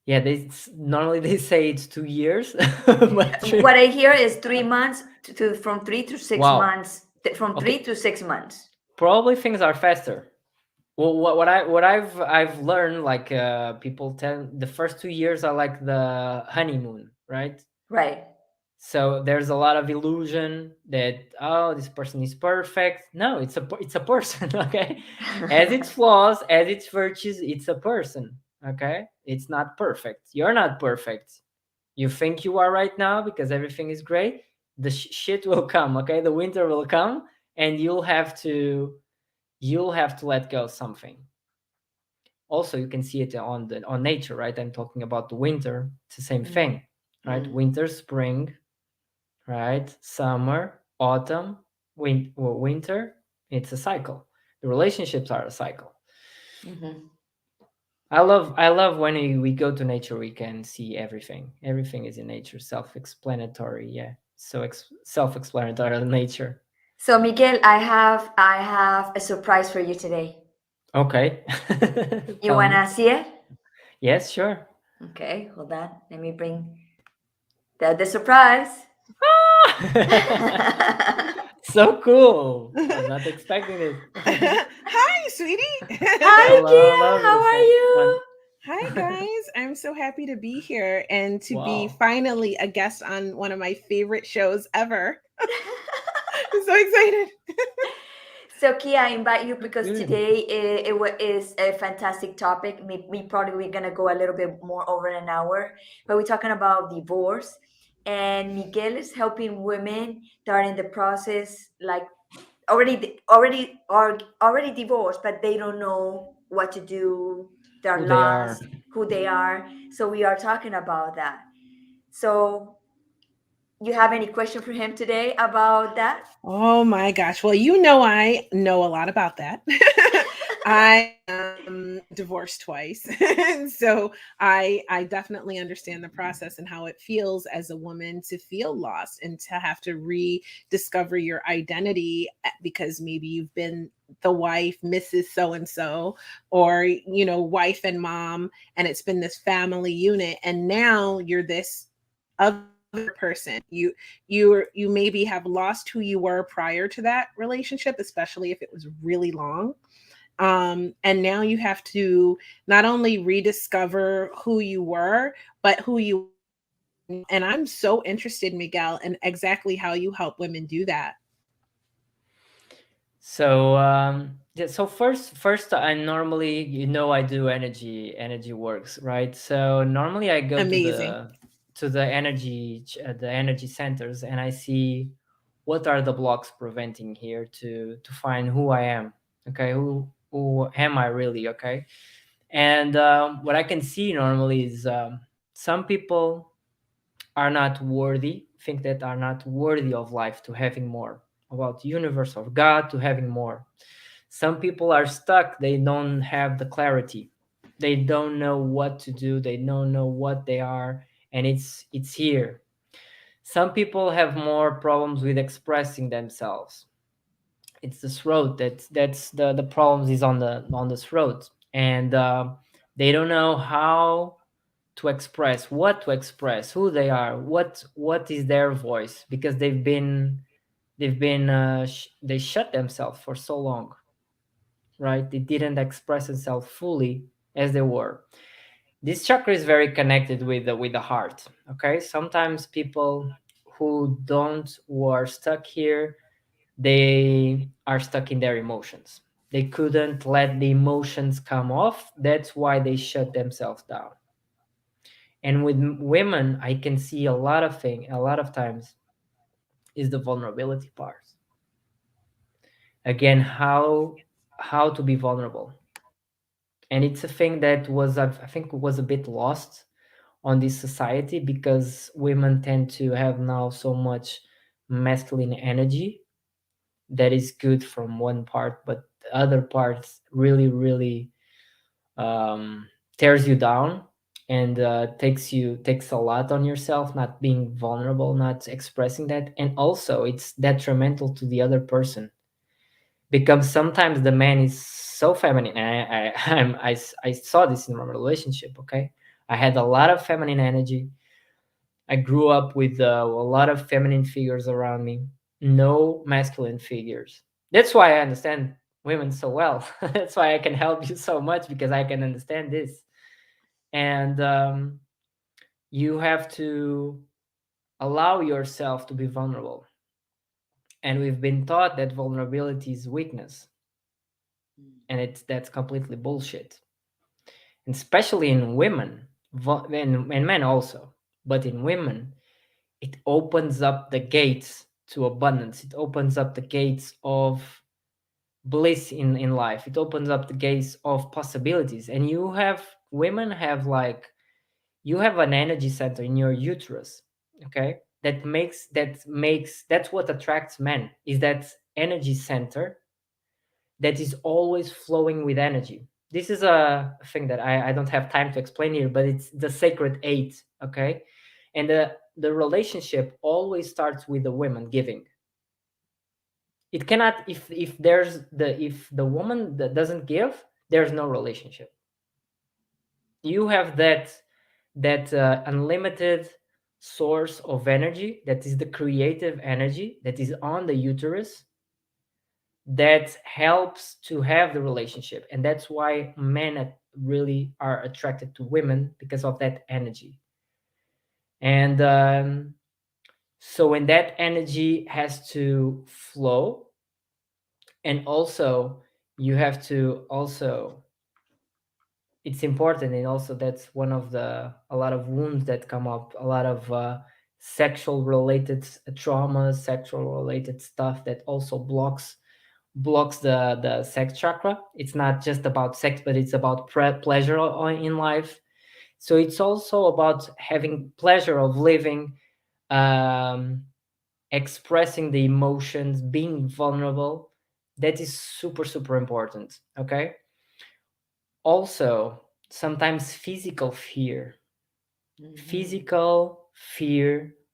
Yeah, normally they say it's 2 years, but What I hear is 3 months from 3 to 6 wow. months, from three Okay, to 6 months. probably things are faster. Well, I've learned, like people tell the first 2 years are like the honeymoon, right? Right. So there's a lot of illusion that, oh, this person is perfect. No, it's a person. Okay, as its flaws, as its virtues, it's a person. Okay, it's not perfect. You're not perfect. You think you are right now because everything is great. The shit will come. Okay, the winter will come, and you'll have to let go of something. Also, you can see it on nature, right? I'm talking about the winter. It's the same Mm, thing, right? mm, Winter, spring, right? Summer, autumn, winter. It's a cycle. The relationships are a cycle. mhm. I love when we go to nature, we can see everything. Everything is in nature, self-explanatory. Yeah, so self-explanatory in nature. So Miguel, I have a surprise for you today. Okay, You tell me. wanna see it? Yes, sure. Okay, hold on. Let me bring the surprise. So cool. I was not expecting this. Hi, sweetie. Hi, Hello, Kia. hello, How are beautiful one. you? Hi, guys. I'm so happy to be here and to be Wow. finally a guest on one of my favorite shows ever. I'm so excited. So Kia, I invite you So because good. today is a fantastic topic. We probably we're gonna go a little bit more over an hour, but we're talking about divorce, and Miguel is helping women that are in the process, like already divorced, but they don't know what to do. Who They're they are. lost, who they are. So we are talking about that. So you have any question for him today about that? Oh my gosh. Well, you know, I know a lot about that. I am divorced twice. And so I definitely understand the process and how it feels as a woman to feel lost and to have to rediscover your identity because maybe you've been the wife, Mrs. So and so, or, you know, wife and mom, and it's been this family unit. And now you're this other person. You maybe have lost who you were prior to that relationship, especially if it was really long. And now you have to not only rediscover who you were, but who you are now. And I'm so interested, Miguel, in exactly how you help women do that. So yeah, so first I normally, I do energy works, right? So normally I go to Amazing. the energy centers, and I see what are the blocks preventing here to find who I am. Okay, who am I really? Okay, and what I can see normally is some people are not worthy, think that are not worthy of life, to having more, about the universe of God, to having more. Some people are stuck, they don't have the clarity, they don't know what to do, they don't know what they are, and it's here. Some people have more problems with expressing themselves. It's the throat, that's the problems is on the throat. And they don't know how to express, what to express, who they are, what is their voice, because they shut themselves for so long, right? They didn't express themselves fully as they were. This chakra is very connected with the heart. Okay, sometimes people who are stuck here, they are stuck in their emotions. They couldn't let the emotions come off, that's why they shut themselves down. And with women, I can see a lot of times is the vulnerability part. Again, how to be vulnerable. And it's a thing that I think was a bit lost on this society, because women tend to have now so much masculine energy that is good from one part, but the other parts really um, tears you down, and takes a lot on yourself, not being vulnerable, not expressing that. And also it's detrimental to the other person, because sometimes the man is so feminine. I saw this in my relationship. Okay, I had a lot of feminine energy. I grew up with a lot of feminine figures around me, no masculine figures. That's why I understand women so well. That's why I can help you so much, because I can understand this. And you have to allow yourself to be vulnerable. And we've been taught that vulnerability is weakness, and that's completely bullshit. And especially in women, and men also, but in women, it opens up the gates to abundance. It opens up the gates of bliss in life. It opens up the gates of possibilities. And women have like, you have an energy center in your uterus. Okay, that's what attracts men, is that energy center that is always flowing with energy. This is a thing that I don't have time to explain here, but it's the sacred eight. Okay, and the relationship always starts with the women giving. It cannot, if the woman that doesn't give, there's no relationship. You have that unlimited source of energy, that is the creative energy that is on the uterus, that helps to have the relationship. And that's why men really are attracted to women, because of that energy. And so when that energy has to flow, and also you have to also, it's important. And also that's one of the a lot of wounds that come up, a lot of sexual related trauma, sexual related stuff that also blocks the sex chakra. It's not just about sex, but it's about pleasure in life. So it's also about having pleasure of living, um, expressing the emotions, being vulnerable. That is super important. Okay. Also, sometimes physical fear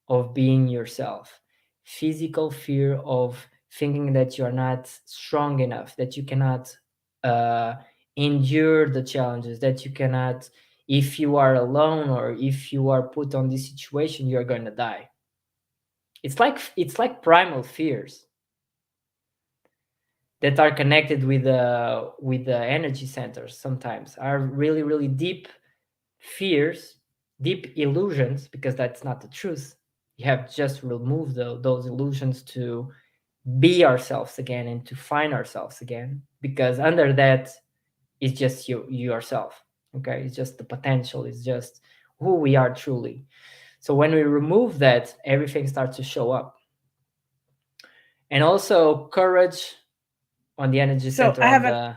of being yourself, physical fear of thinking that you're not strong enough, that you cannot uh, endure the challenges, that you cannot, if you are alone or if you are put on this situation, you're going to die. It's like primal fears that are connected with the energy centers. Sometimes are really deep fears, deep illusions, because that's not the truth. You have just removed those illusions to be ourselves again and to find ourselves again, because under that is just yourself. Okay, it's just the potential, it's just who we are truly. So when we remove that, everything starts to show up. And also courage on the energy So center, on the,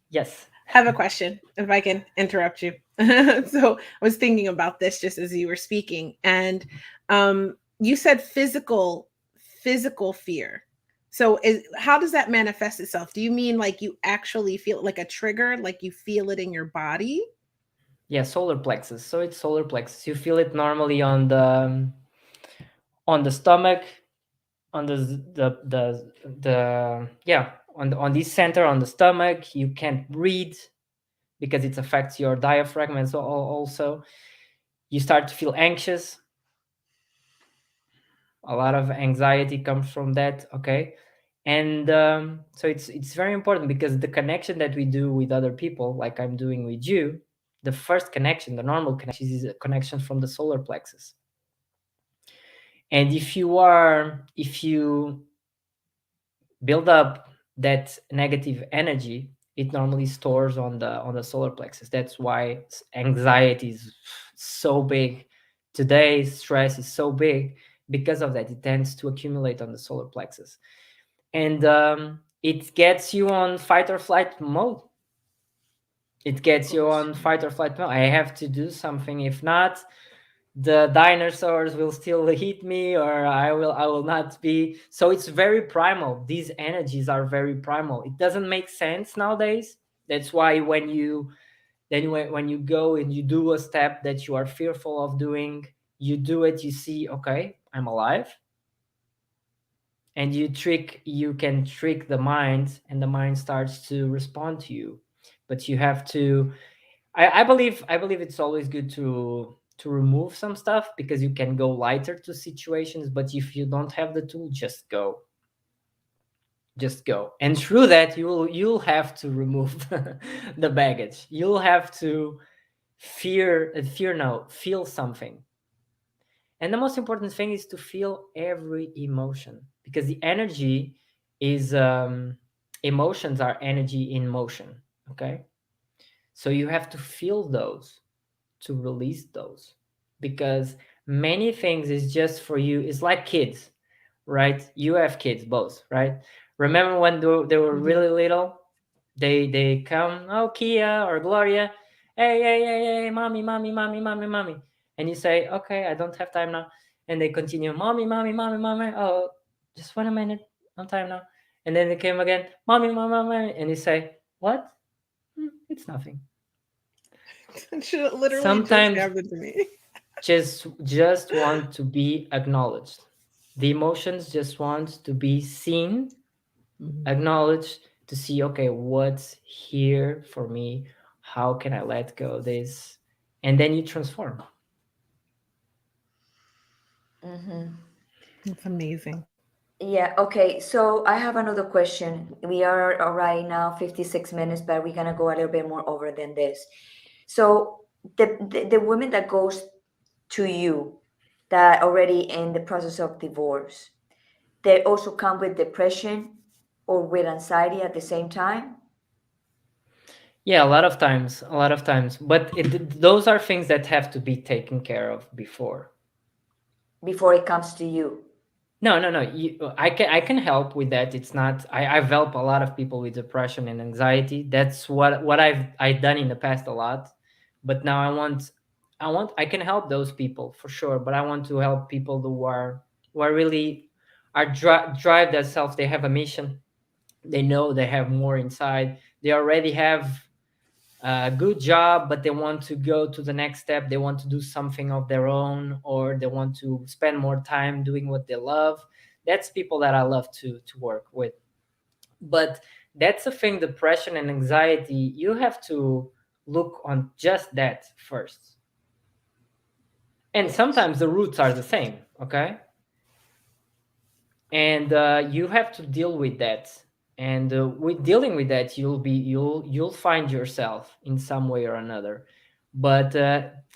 yes. I have a question, if I can interrupt you. So I was thinking about this just as you were speaking, and you said physical fear. So how does that manifest itself? Do you mean like you actually feel it, like a trigger, like you feel it in your body? Yeah, solar plexus. So it's solar plexus. You feel it normally on the stomach, on the yeah, on this center on the stomach. You can't breathe because it affects your diaphragm. And so also you start to feel anxious. A lot of anxiety comes from that. Okay. And so it's very important, because the connection that we do with other people, like I'm doing with you, the first connection, the normal connection, is a connection from the solar plexus. And if you build up that negative energy, it normally stores on the solar plexus. That's why anxiety is so big. Today's stress is so big because of that. It tends to accumulate on the solar plexus, and it gets you on fight or flight mode. It Of gets you course. on fight or flight mode. I have to do something. If not, the dinosaurs will still hit me, or I will not be. So it's very primal. These energies are very primal. It doesn't make sense nowadays. That's why when you go and you do a step that you are fearful of doing, you do it, you see, okay, I'm alive. And you can trick the mind, and the mind starts to respond to you. But you have to, I believe it's always good to remove some stuff, because you can go lighter to situations. But if you don't have the tool, just go. And through that, you'll have to remove the baggage. You'll have to fear no feel something. And the most important thing is to feel every emotion, because the energy is emotions are energy in motion. Okay, so you have to feel those to release those, because many things is just for you. It's like kids, right? You have kids both, right? Remember when they were Mhm. really little, they come, oh, Kia or Gloria, hey, hey, hey, hey, mommy, mommy, mommy, mommy, mommy. And you say, okay, I don't have time now. And they continue, mommy, mommy, mommy, mommy, oh, just 1 minute, no time now. And then they came again, mommy, mommy, mommy. And you say, what? It's nothing. That should literally just Sometimes happen to me. just want to be acknowledged. The emotions just want to be seen, Mhm. acknowledged, to see, okay, what's here for me, how can I let go of this, and then you transform. Mm-hmm. That's amazing. Yeah, okay. So I have another question. We are right now 56 minutes, but we're gonna go a little bit more over than this. So the women that goes to you that already in the process of divorce, they also come with depression or with anxiety at the same time Yeah, a lot of times, but those are things that have to be taken care of before. before it comes to you. No, no, no. I can help with that. It's not. I've helped a lot of people with depression and anxiety. That's what I've done in the past a lot. But now I can help those people for sure. But I want to help people who are really drive themselves. They have a mission. They know they have more inside. They already have a good job, but they want to go to the next step. They want to do something of their own, or they want to spend more time doing what they love. That's people that I love to work with. But that's the thing, depression and anxiety, you have to look on just that first. And Yes. sometimes the roots are the same, okay? And you have to deal with that. And with dealing with that, you'll find yourself in some way or another. But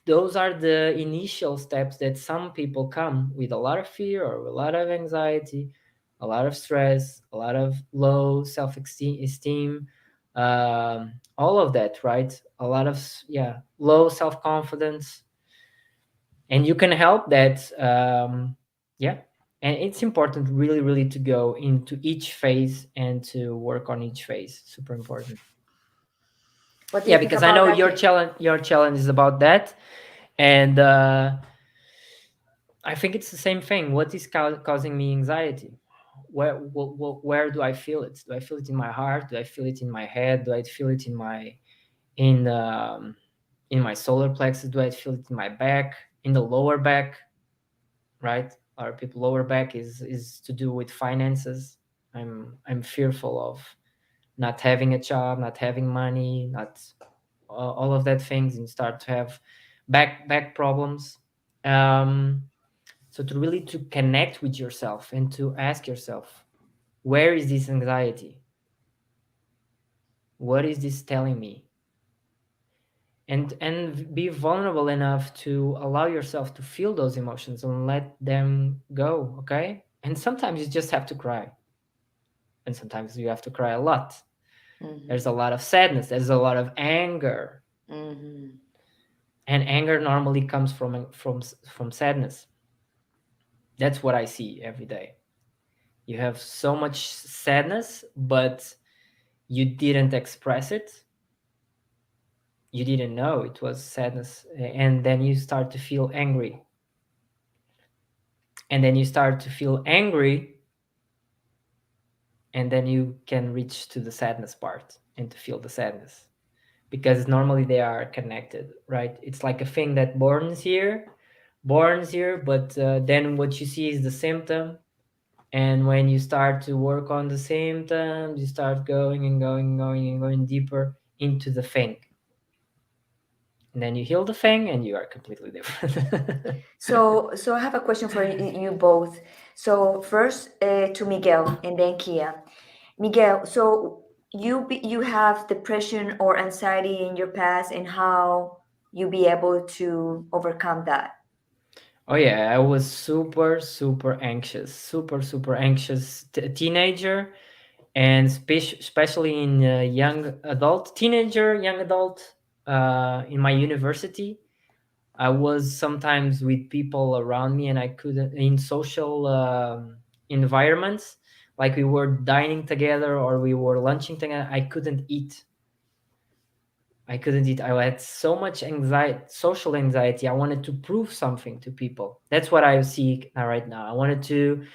those are the initial steps that some people come with a lot of fear or a lot of anxiety, a lot of stress, a lot of low self-esteem, all of that, right? A lot of yeah, low self-confidence. And you can help that. Yeah, and it's important, really, really, to go into each phase and to work on each phase. Super important. What do you Yeah, think because I about know that? your challenge is about that. And I think it's the same thing. What is causing me anxiety? Where do I feel it? Do I feel it in my heart? Do I feel it in my head? Do I feel it in in my solar plexus? Do I feel it in my back, in the lower back? Right? A lot of people, lower back is to do with finances. I'm fearful of not having a job, not having money, not all of that things, and start to have back problems. um so to really to connect with yourself and to ask yourself, where is this anxiety? What is this telling me? And be vulnerable enough to allow yourself to feel those emotions and let them go. Okay, and sometimes you just have to cry, and sometimes you have to cry a lot. There's a Mm-hmm. lot of sadness, there's a lot of anger. Mm-hmm. And anger normally comes from sadness. That's what I see every day. You have so much sadness, but you didn't express it. You didn't know it was sadness, and then you start to feel angry. And then you start to feel angry, and then you can reach to the sadness part and to feel the sadness, because normally they are connected, right? It's like a thing that borns here, but then what you see is the symptom. And when you start to work on the symptoms, you start going and going and going and going deeper into the thing. And then you heal the thing and you are completely different. So I have a question for you both. So first to Miguel and then Kia. Miguel, so you have depression or anxiety in your past, and how you be able to overcome that? Oh yeah, I was super anxious, super anxious teenager, and especially in young adult, in my university. I was sometimes with people around me, and I couldn't, in social environments, like we were dining together or we were lunching together. I couldn't eat. I had so much anxiety, social anxiety. I wanted to prove something to people. That's what I see right now. I wanted to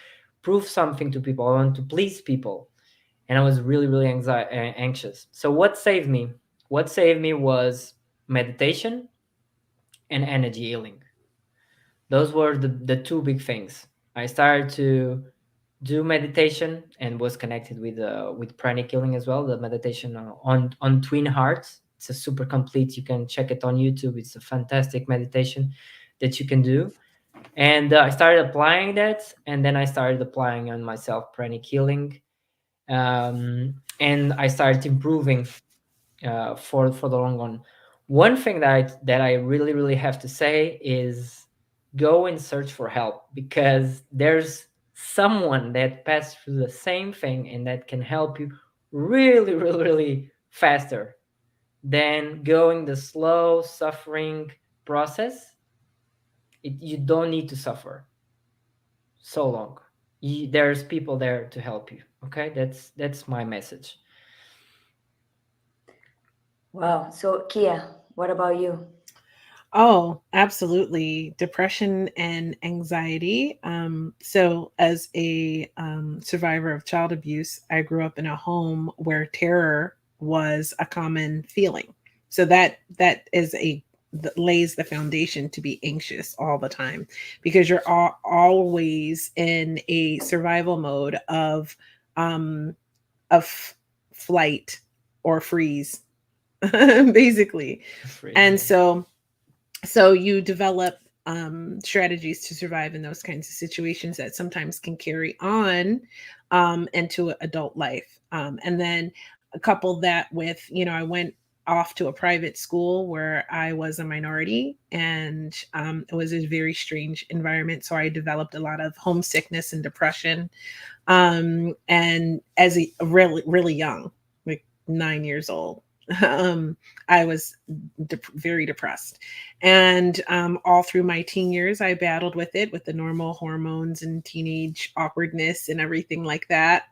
prove something to people. I wanted to please people, and I was really anxious. So what saved me? What saved me was meditation and energy healing. Those were the two big things. I started to do meditation and was connected with pranic healing as well. The meditation on twin hearts. It's a super complete. You can check it on YouTube. It's a fantastic meditation that you can do. And I started applying that, and then I started applying on myself pranic healing, and I started improving for the long run. One thing that I really have to say is go and search for help, because there's someone that passed through the same thing and that can help you really faster than going the slow suffering process. You don't need to suffer so long. There's people there to help you. Okay, that's my message. Wow. So Kia, what about you? Oh, absolutely. Depression and anxiety. So, as a survivor of child abuse, I grew up in a home where terror was a common feeling. So that is a that lays the foundation to be anxious all the time, because you're always in a survival mode um, of flight or freeze, basically. And so you develop strategies to survive in those kinds of situations that sometimes can carry on into adult life. And then couple that with, I went off to a private school where I was a minority, and it was a very strange environment. So I developed a lot of homesickness and depression. And as a really young, like 9 years old, um, I was very depressed. And all through my teen years, I battled with it, with the normal hormones and teenage awkwardness and everything like that.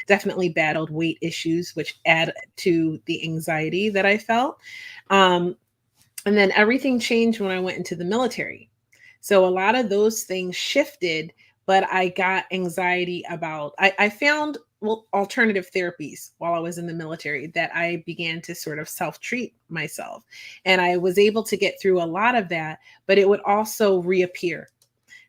Definitely battled weight issues, which add to the anxiety that I felt. Um, and then everything changed when I went into the military. So a lot of those things shifted, but I got anxiety about, I found alternative therapies while I was in the military that I began to sort of self-treat myself. And I was able to get through a lot of that, but it would also reappear.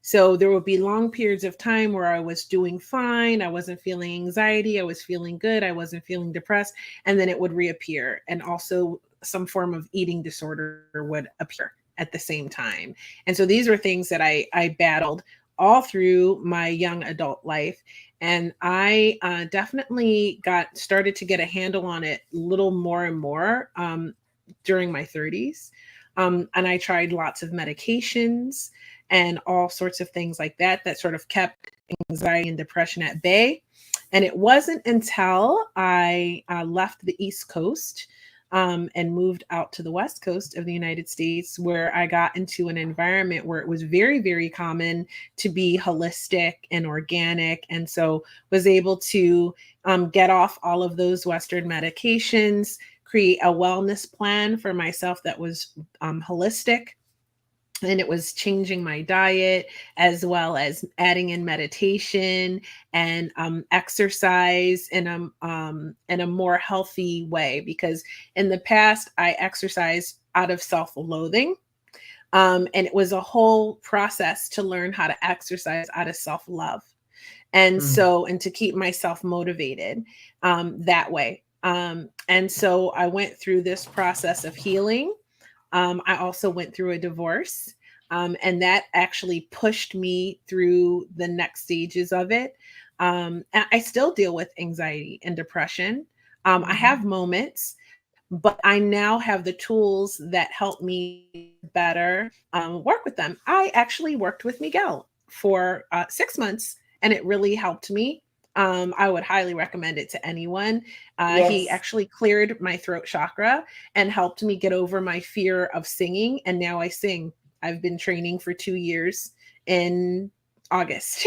So there would be long periods of time where I was doing fine. I wasn't feeling anxiety. I was feeling good. I wasn't feeling depressed. And then it would reappear. And also some form of eating disorder would appear at the same time. And so these were things that I battled all through my young adult life. And I definitely started to get a handle on it a little more and more during my 30s. And I tried lots of medications and all sorts of things like that sort of kept anxiety and depression at bay. And it wasn't until I left the East Coast and moved out to the West Coast of the United States, where I got into an environment where it was very, very common to be holistic and organic. And so was able to get off all of those Western medications, create a wellness plan for myself that was holistic, and it was changing my diet as well as adding in meditation and exercise in a more healthy way, because in the past I exercised out of self-loathing, and it was a whole process to learn how to exercise out of self-love, and so and to keep myself motivated that way, and so I went through this process of healing. I also went through a divorce, and that actually pushed me through the next stages of it. And I still deal with anxiety and depression. I have moments, but I now have the tools that help me better work with them. I actually worked with Miguel for 6 months, and it really helped me. I would highly recommend it to anyone. He Yes. actually cleared my throat chakra and helped me get over my fear of singing. And now I sing. I've been training for 2 years in August.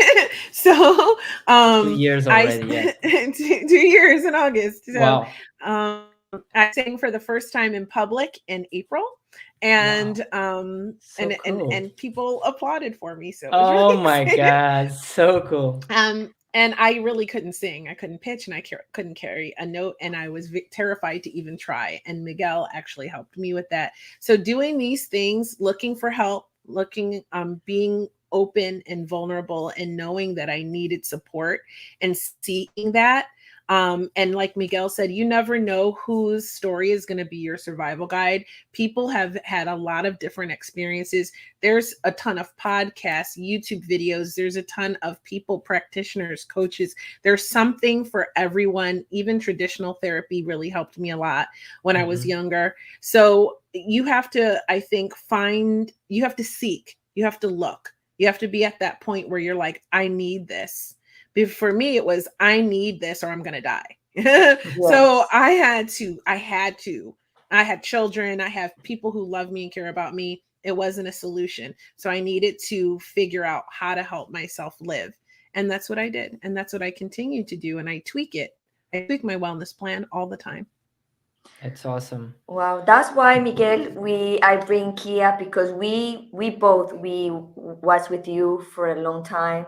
So Two years I already, yeah. 2 years in August. So Wow. um, I sang for the first time in public in April, Wow. and So cool. and people applauded for me. So it was Oh really my exciting. God. So cool. And I really couldn't sing. I couldn't pitch, and I couldn't carry a note, and I was terrified to even try. And Miguel actually helped me with that. So doing these things, looking for help, looking, being open and vulnerable, and knowing that I needed support and seeking that. And like Miguel said, you never know whose story is going to be your survival guide. People have had a lot of different experiences. There's a ton of podcasts, YouTube videos. There's a ton of people, practitioners, coaches. There's something for everyone. Even traditional therapy really helped me a lot when I was Mhm. younger. So you have to, I think, you have to seek, you have to look, you have to be at that point where you're like, I need this. For me, it was, I need this or I'm going to die. So Yes. I had children, I have people who love me and care about me. It wasn't a solution. So I needed to figure out how to help myself live. And that's what I did. And that's what I continue to do. And I tweak it. I tweak my wellness plan all the time. That's awesome. Wow, that's why Miguel, I bring Kia because we both we was with you for a long time,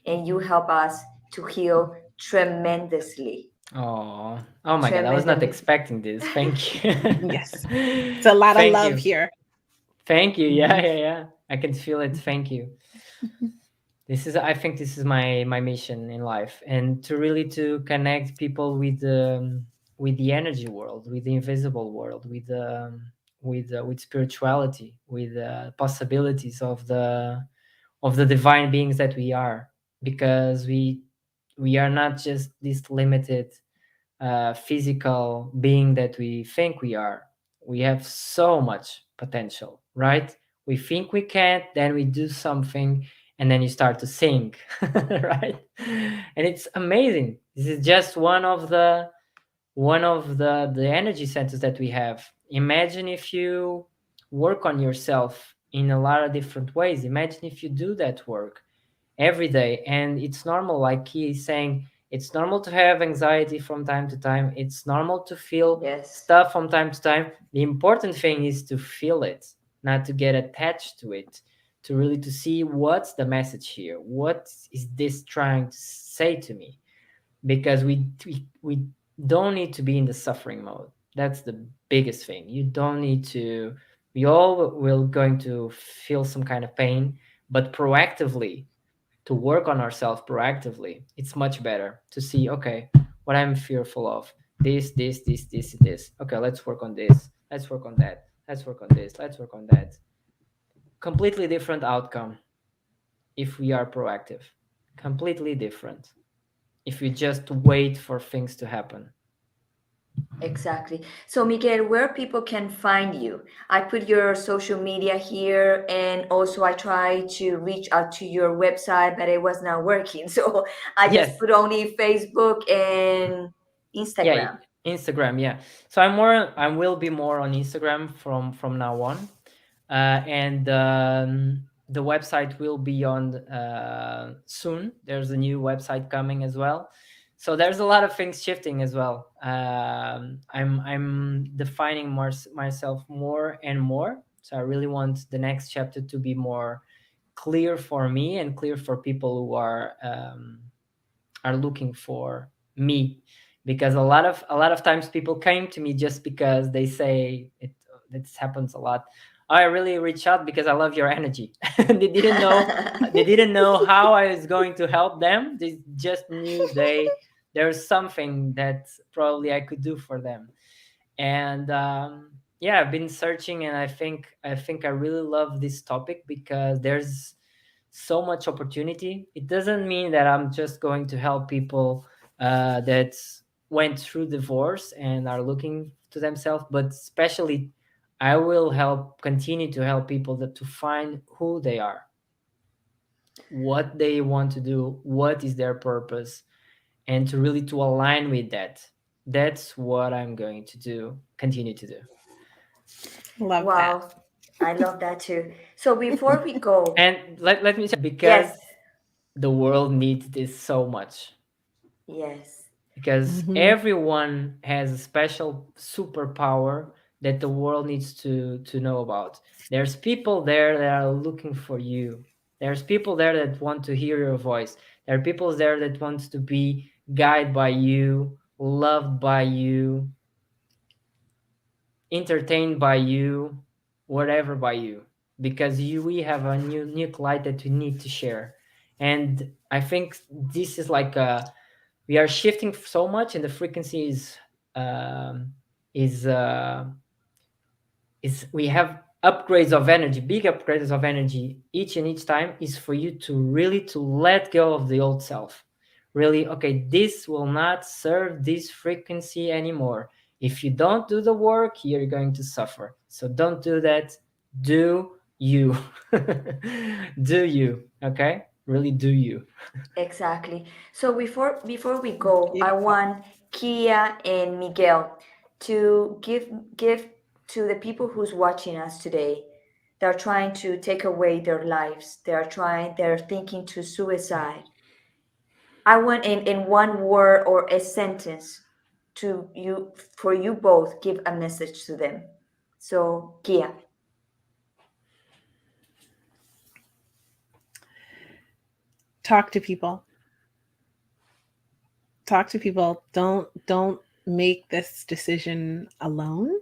and you help us to heal tremendously, Oh, oh my God. I was not tremendously. expecting this. Thank you. Yes. It's a lot of Thank love you. here. Thank you. Yeah, Mhm. yeah, yeah. I can feel it. Thank you. I think this is my mission in life, and to really to connect people with the energy world, with the invisible world, with spirituality, with the possibilities of the divine beings that we are, because we are not just this limited physical being that we think we are. We have so much potential, right? We think we can't, then we do something, and then you start to sing, right? And it's amazing. This is just one of the energy centers that we have. Imagine if you work on yourself in a lot of different ways. Imagine if you do that work every day, and it's normal, like he is saying, it's normal to have anxiety from time to time, it's normal to feel Yes. stuff from time to time. The important thing is to feel it, not to get attached to it, to really to see what's the message here, what is this trying to say to me, because we don't need to be in the suffering mode. That's the biggest thing. You don't need to. We all will going to feel some kind of pain, but proactively, to work on ourselves proactively, it's much better to see, okay, what I'm fearful of, this. Okay, let's work on this. Let's work on that. Let's work on this. Let's work on that. Completely different outcome if we are proactive. Completely different if we just wait for things to happen. Exactly. So, Miguel, where people can find you? I put your social media here, and also I try to reach out to your website, but it was not working. So I just Yes. put only Facebook and Yeah, Instagram. Instagram, yeah. So I will be more on Instagram from now on, and the website will be on soon. There's a new website coming as well. So there's a lot of things shifting as well. I'm defining myself more and more. So I really want the next chapter to be more clear for me and clear for people who are looking for me, because a lot of times people came to me just because they say it. This happens a lot. I really reach out because I love your energy. They didn't know how I was going to help them. They just knew there's something that probably I could do for them. And yeah, I've been searching, and I think I really love this topic because there's so much opportunity. It doesn't mean that I'm just going to help people that went through divorce and are looking to themselves, but especially I will continue to help people that to find who they are, what they want to do, what is their purpose, and to really to align with that. That's what I'm going to do, continue to do. Love that. Wow, I love that too. So before we go, And let me say, because yes, the world needs this so much, yes, because Hmm. everyone has a special superpower that the world needs to know about. There's people there that are looking for you. There's people there that want to hear your voice. There are people there that want to be guided by you, loved by you, entertained by you, whatever by you, because we have a new light that we need to share. And I think this is like we are shifting so much, and the frequency um, is is we have upgrades of energy, big upgrades of energy each and each time, is for you to really to let go of the old self. Really, okay, this will not serve this frequency anymore. If you don't do the work, you're going to suffer. So don't do that. Do you. Do you, okay? Really do you. exactly. So before we go, I Beautiful. want Kia and Miguel to give to the people who's watching us today. They're trying to take away their lives. They're thinking to suicide. I want in one word or a sentence to you for you both give a message to them. So Kia. Talk to people. Talk to people. Don't make this decision alone.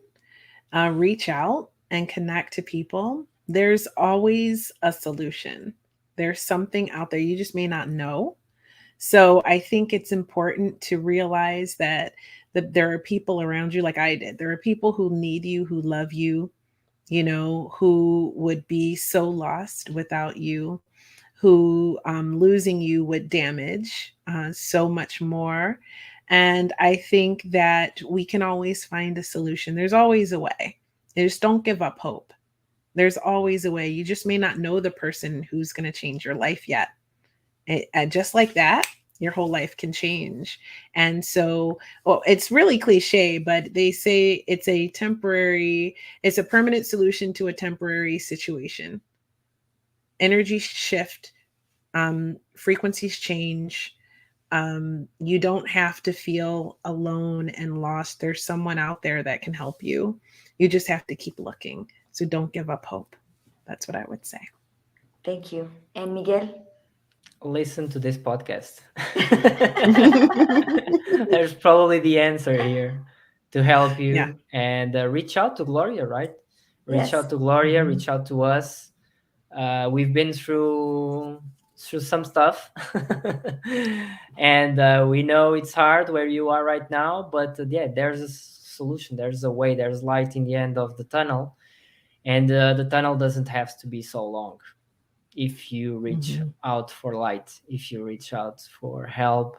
Reach out and connect to people. There's always a solution. There's something out there you just may not know. So I think it's important to realize that there are people around you, like I did. There are people who need you, who love you, who would be so lost without you, who losing you would damage so much more. And I think that we can always find a solution. There's always a way. Just don't give up hope. There's always a way. You just may not know the person who's going to change your life yet. And just like that, your whole life can change. And so, well, it's really cliche, but they say it's a permanent solution to a temporary situation. Energy shift, frequencies change. You don't have to feel alone and lost. There's someone out there that can help you. You just have to keep looking. So don't give up hope. That's what I would say. Thank you. And Miguel? Listen to this podcast. There's probably the answer here to help Yeah. you, and reach out to Gloria, right? Reach Yes. out to Gloria, Mhm. reach out to us. We've been through some stuff, and we know it's hard where you are right now, but yeah, there's a solution, there's a way, there's light in the end of the tunnel, and the tunnel doesn't have to be so long if you reach Mhm. out for light, if you reach out for help.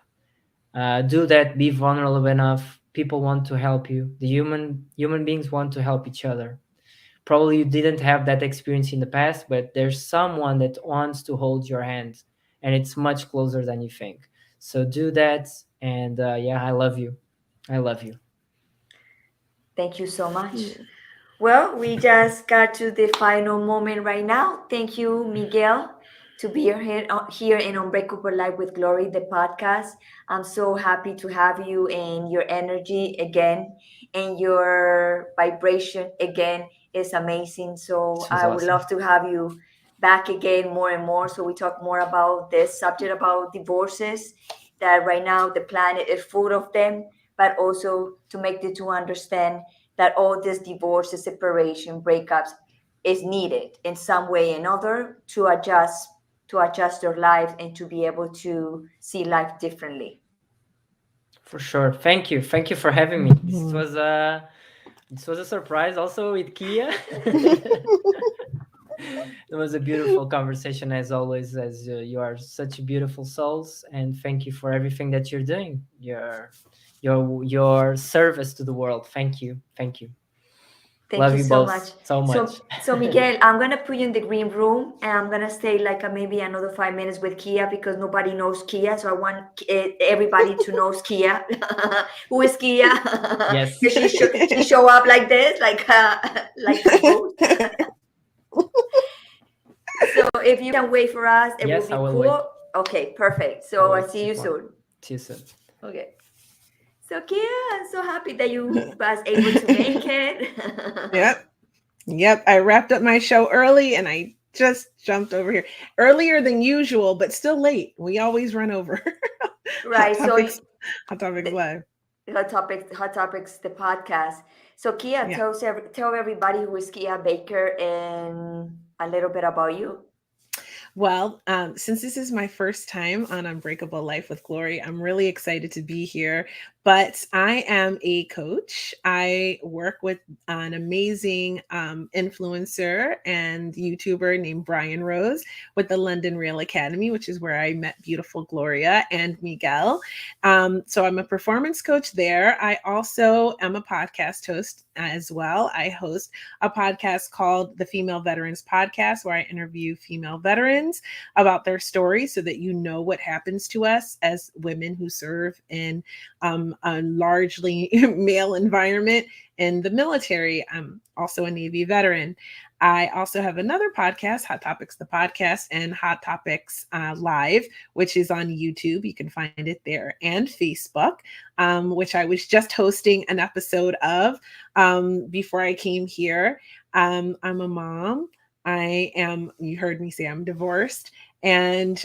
Do that. Be vulnerable enough. People want to help you. The human beings want to help each other. Probably you didn't have that experience in the past, but there's someone that wants to hold your hand, and it's much closer than you think. So do that, and yeah, I love you. I love you. Thank you so much. Yeah. Well, we just got to the final moment right now. Thank you, Miguel, to be here in Unbreakable Life with Glory, the podcast. I'm so happy to have you and your energy again and your vibration again is amazing. So This was I would awesome. love to have you back again more and more so we talk more about this subject about divorces that right now the planet is full of them, but also to make the two understand that all this divorce, separation, breakups is needed in some way or another to adjust their life and to be able to see life differently. For sure. Thank you for having me. Mhm. This was a surprise also with Kia. It was a beautiful conversation as always, as you are such beautiful souls, and thank you for everything that you're doing. Your service to the world. Thank you. Thank Love you you so both much. so much. So Miguel, I'm gonna put you in the green room, and I'm gonna stay like maybe another 5 minutes with Kia because nobody knows Kia. So I want everybody to know Kia. Who is Kia? Yes. Because she show up like this, like a ghost. So if you can wait for us, it will Yes, I be will wait. cool. Okay, perfect. I So will I'll wait to see you sit more. soon. See you soon. Okay. So Kia, I'm so happy that you was able to make it. Yep. Yep. I wrapped up my show early and I just jumped over here earlier than usual, but still late. We always run over. hot Right. So topics, hot topics the live. Hot Topics, the podcast. So Kia, Yeah. tell everybody who is Kia Baker and a little bit about you. Well, since this is my first time on Unbreakable Life with Glory, I'm really excited to be here. But I am a coach. I work with an amazing influencer and YouTuber named Brian Rose with the London Real Academy, which is where I met beautiful Gloria and Miguel. So I'm a performance coach there. I also am a podcast host as well. I host a podcast called the Female Veterans Podcast, where I interview female veterans about their story so that you know what happens to us as women who serve in a largely male environment in the military. I'm also a Navy veteran. I also have another podcast, Hot Topics, the podcast, and Hot Topics Live, which is on YouTube. You can find it there, and Facebook, which I was just hosting an episode of before I came here. I'm a mom. You heard me say I'm divorced. And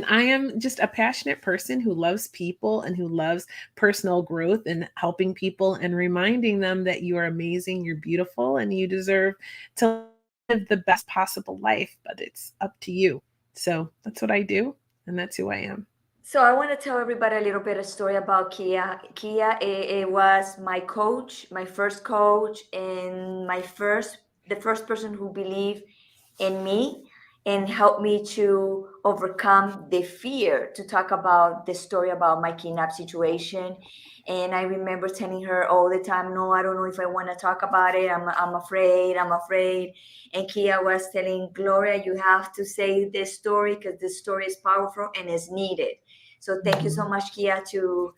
I am just a passionate person who loves people and who loves personal growth and helping people and reminding them that you are amazing, you're beautiful, and you deserve to live the best possible life, but it's up to you. So that's what I do, and that's who I am. So I want to tell everybody a little bit of story about Kia. Kia, it was my coach, my first coach, and the first person who believed in me and helped me to overcome the fear to talk about the story about my kidnap situation. And I remember telling her all the time, no, I don't know if I want to talk about it. I'm afraid. I'm afraid. And Kia was telling Gloria, you have to say this story because this story is powerful and is needed. So thank you so Mhm. much, Kia, to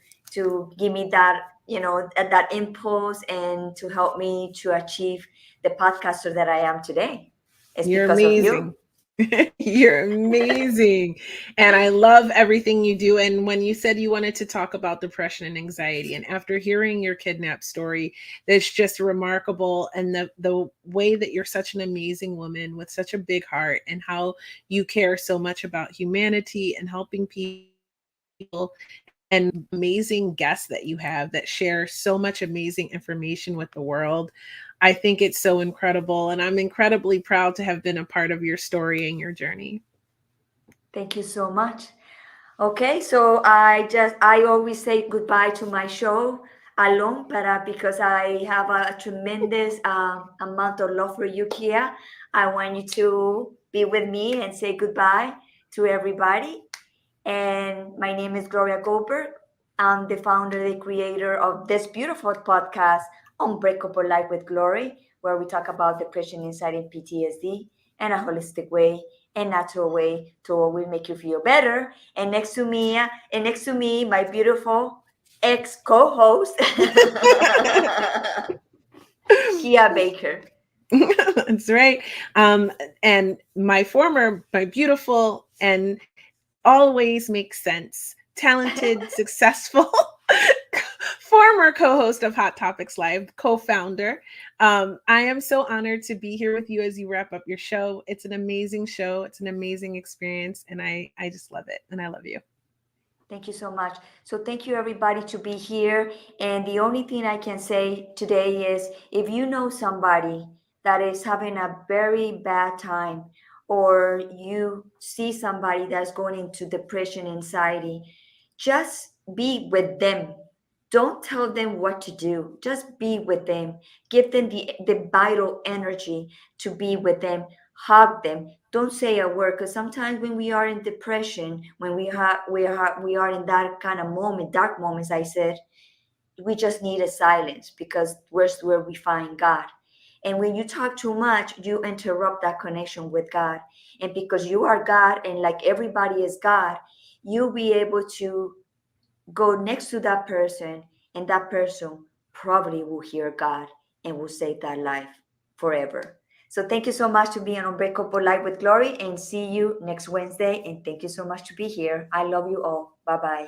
give me that, that impulse and to help me to achieve the podcaster that I am today. It's You're because of you. amazing. You're amazing. And I love everything you do. And when you said you wanted to talk about depression and anxiety, and after hearing your kidnap story, that's just remarkable. And the way that you're such an amazing woman with such a big heart, and how you care so much about humanity and helping people, and amazing guests that you have that share so much amazing information with the world. I think it's so incredible. And I'm incredibly proud to have been a part of your story and your journey. Thank you so much. Okay, so I always say goodbye to my show alone, but because I have a tremendous amount of love for you, Kia, I want you to be with me and say goodbye to everybody. And my name is Gloria Goldberg. I'm the founder, the creator of this beautiful podcast, Unbreakable Life with Glory, where we talk about depression, anxiety, and PTSD in a holistic way and natural way to always make you feel better. And next to me, my beautiful ex co-host, Kia Baker. That's right. And my beautiful and always makes sense, talented, successful former co-host of Hot Topics Live, co-founder. I am so honored to be here with you as you wrap up your show. It's an amazing show. It's an amazing experience, and I just love it, and I love you. Thank you so much. So thank you everybody to be here. And the only thing I can say today is if you know somebody that is having a very bad time, or you see somebody that's going into depression, anxiety, just be with them. Don't tell them what to do. Just be with them. Give them the vital energy to be with them. Hug them. Don't say a word, because sometimes when we are in depression, when we are in that kind of moment, dark moments, I said, we just need a silence, because where's where we find God. And when you talk too much, you interrupt that connection with God. And because you are God, and like everybody is God, you'll be able to go next to that person, and that person probably will hear God and will save that life forever. So thank you so much to be on Unbreakable Life with Glory, and see you next Wednesday. And thank you so much to be here. I love you all. Bye bye.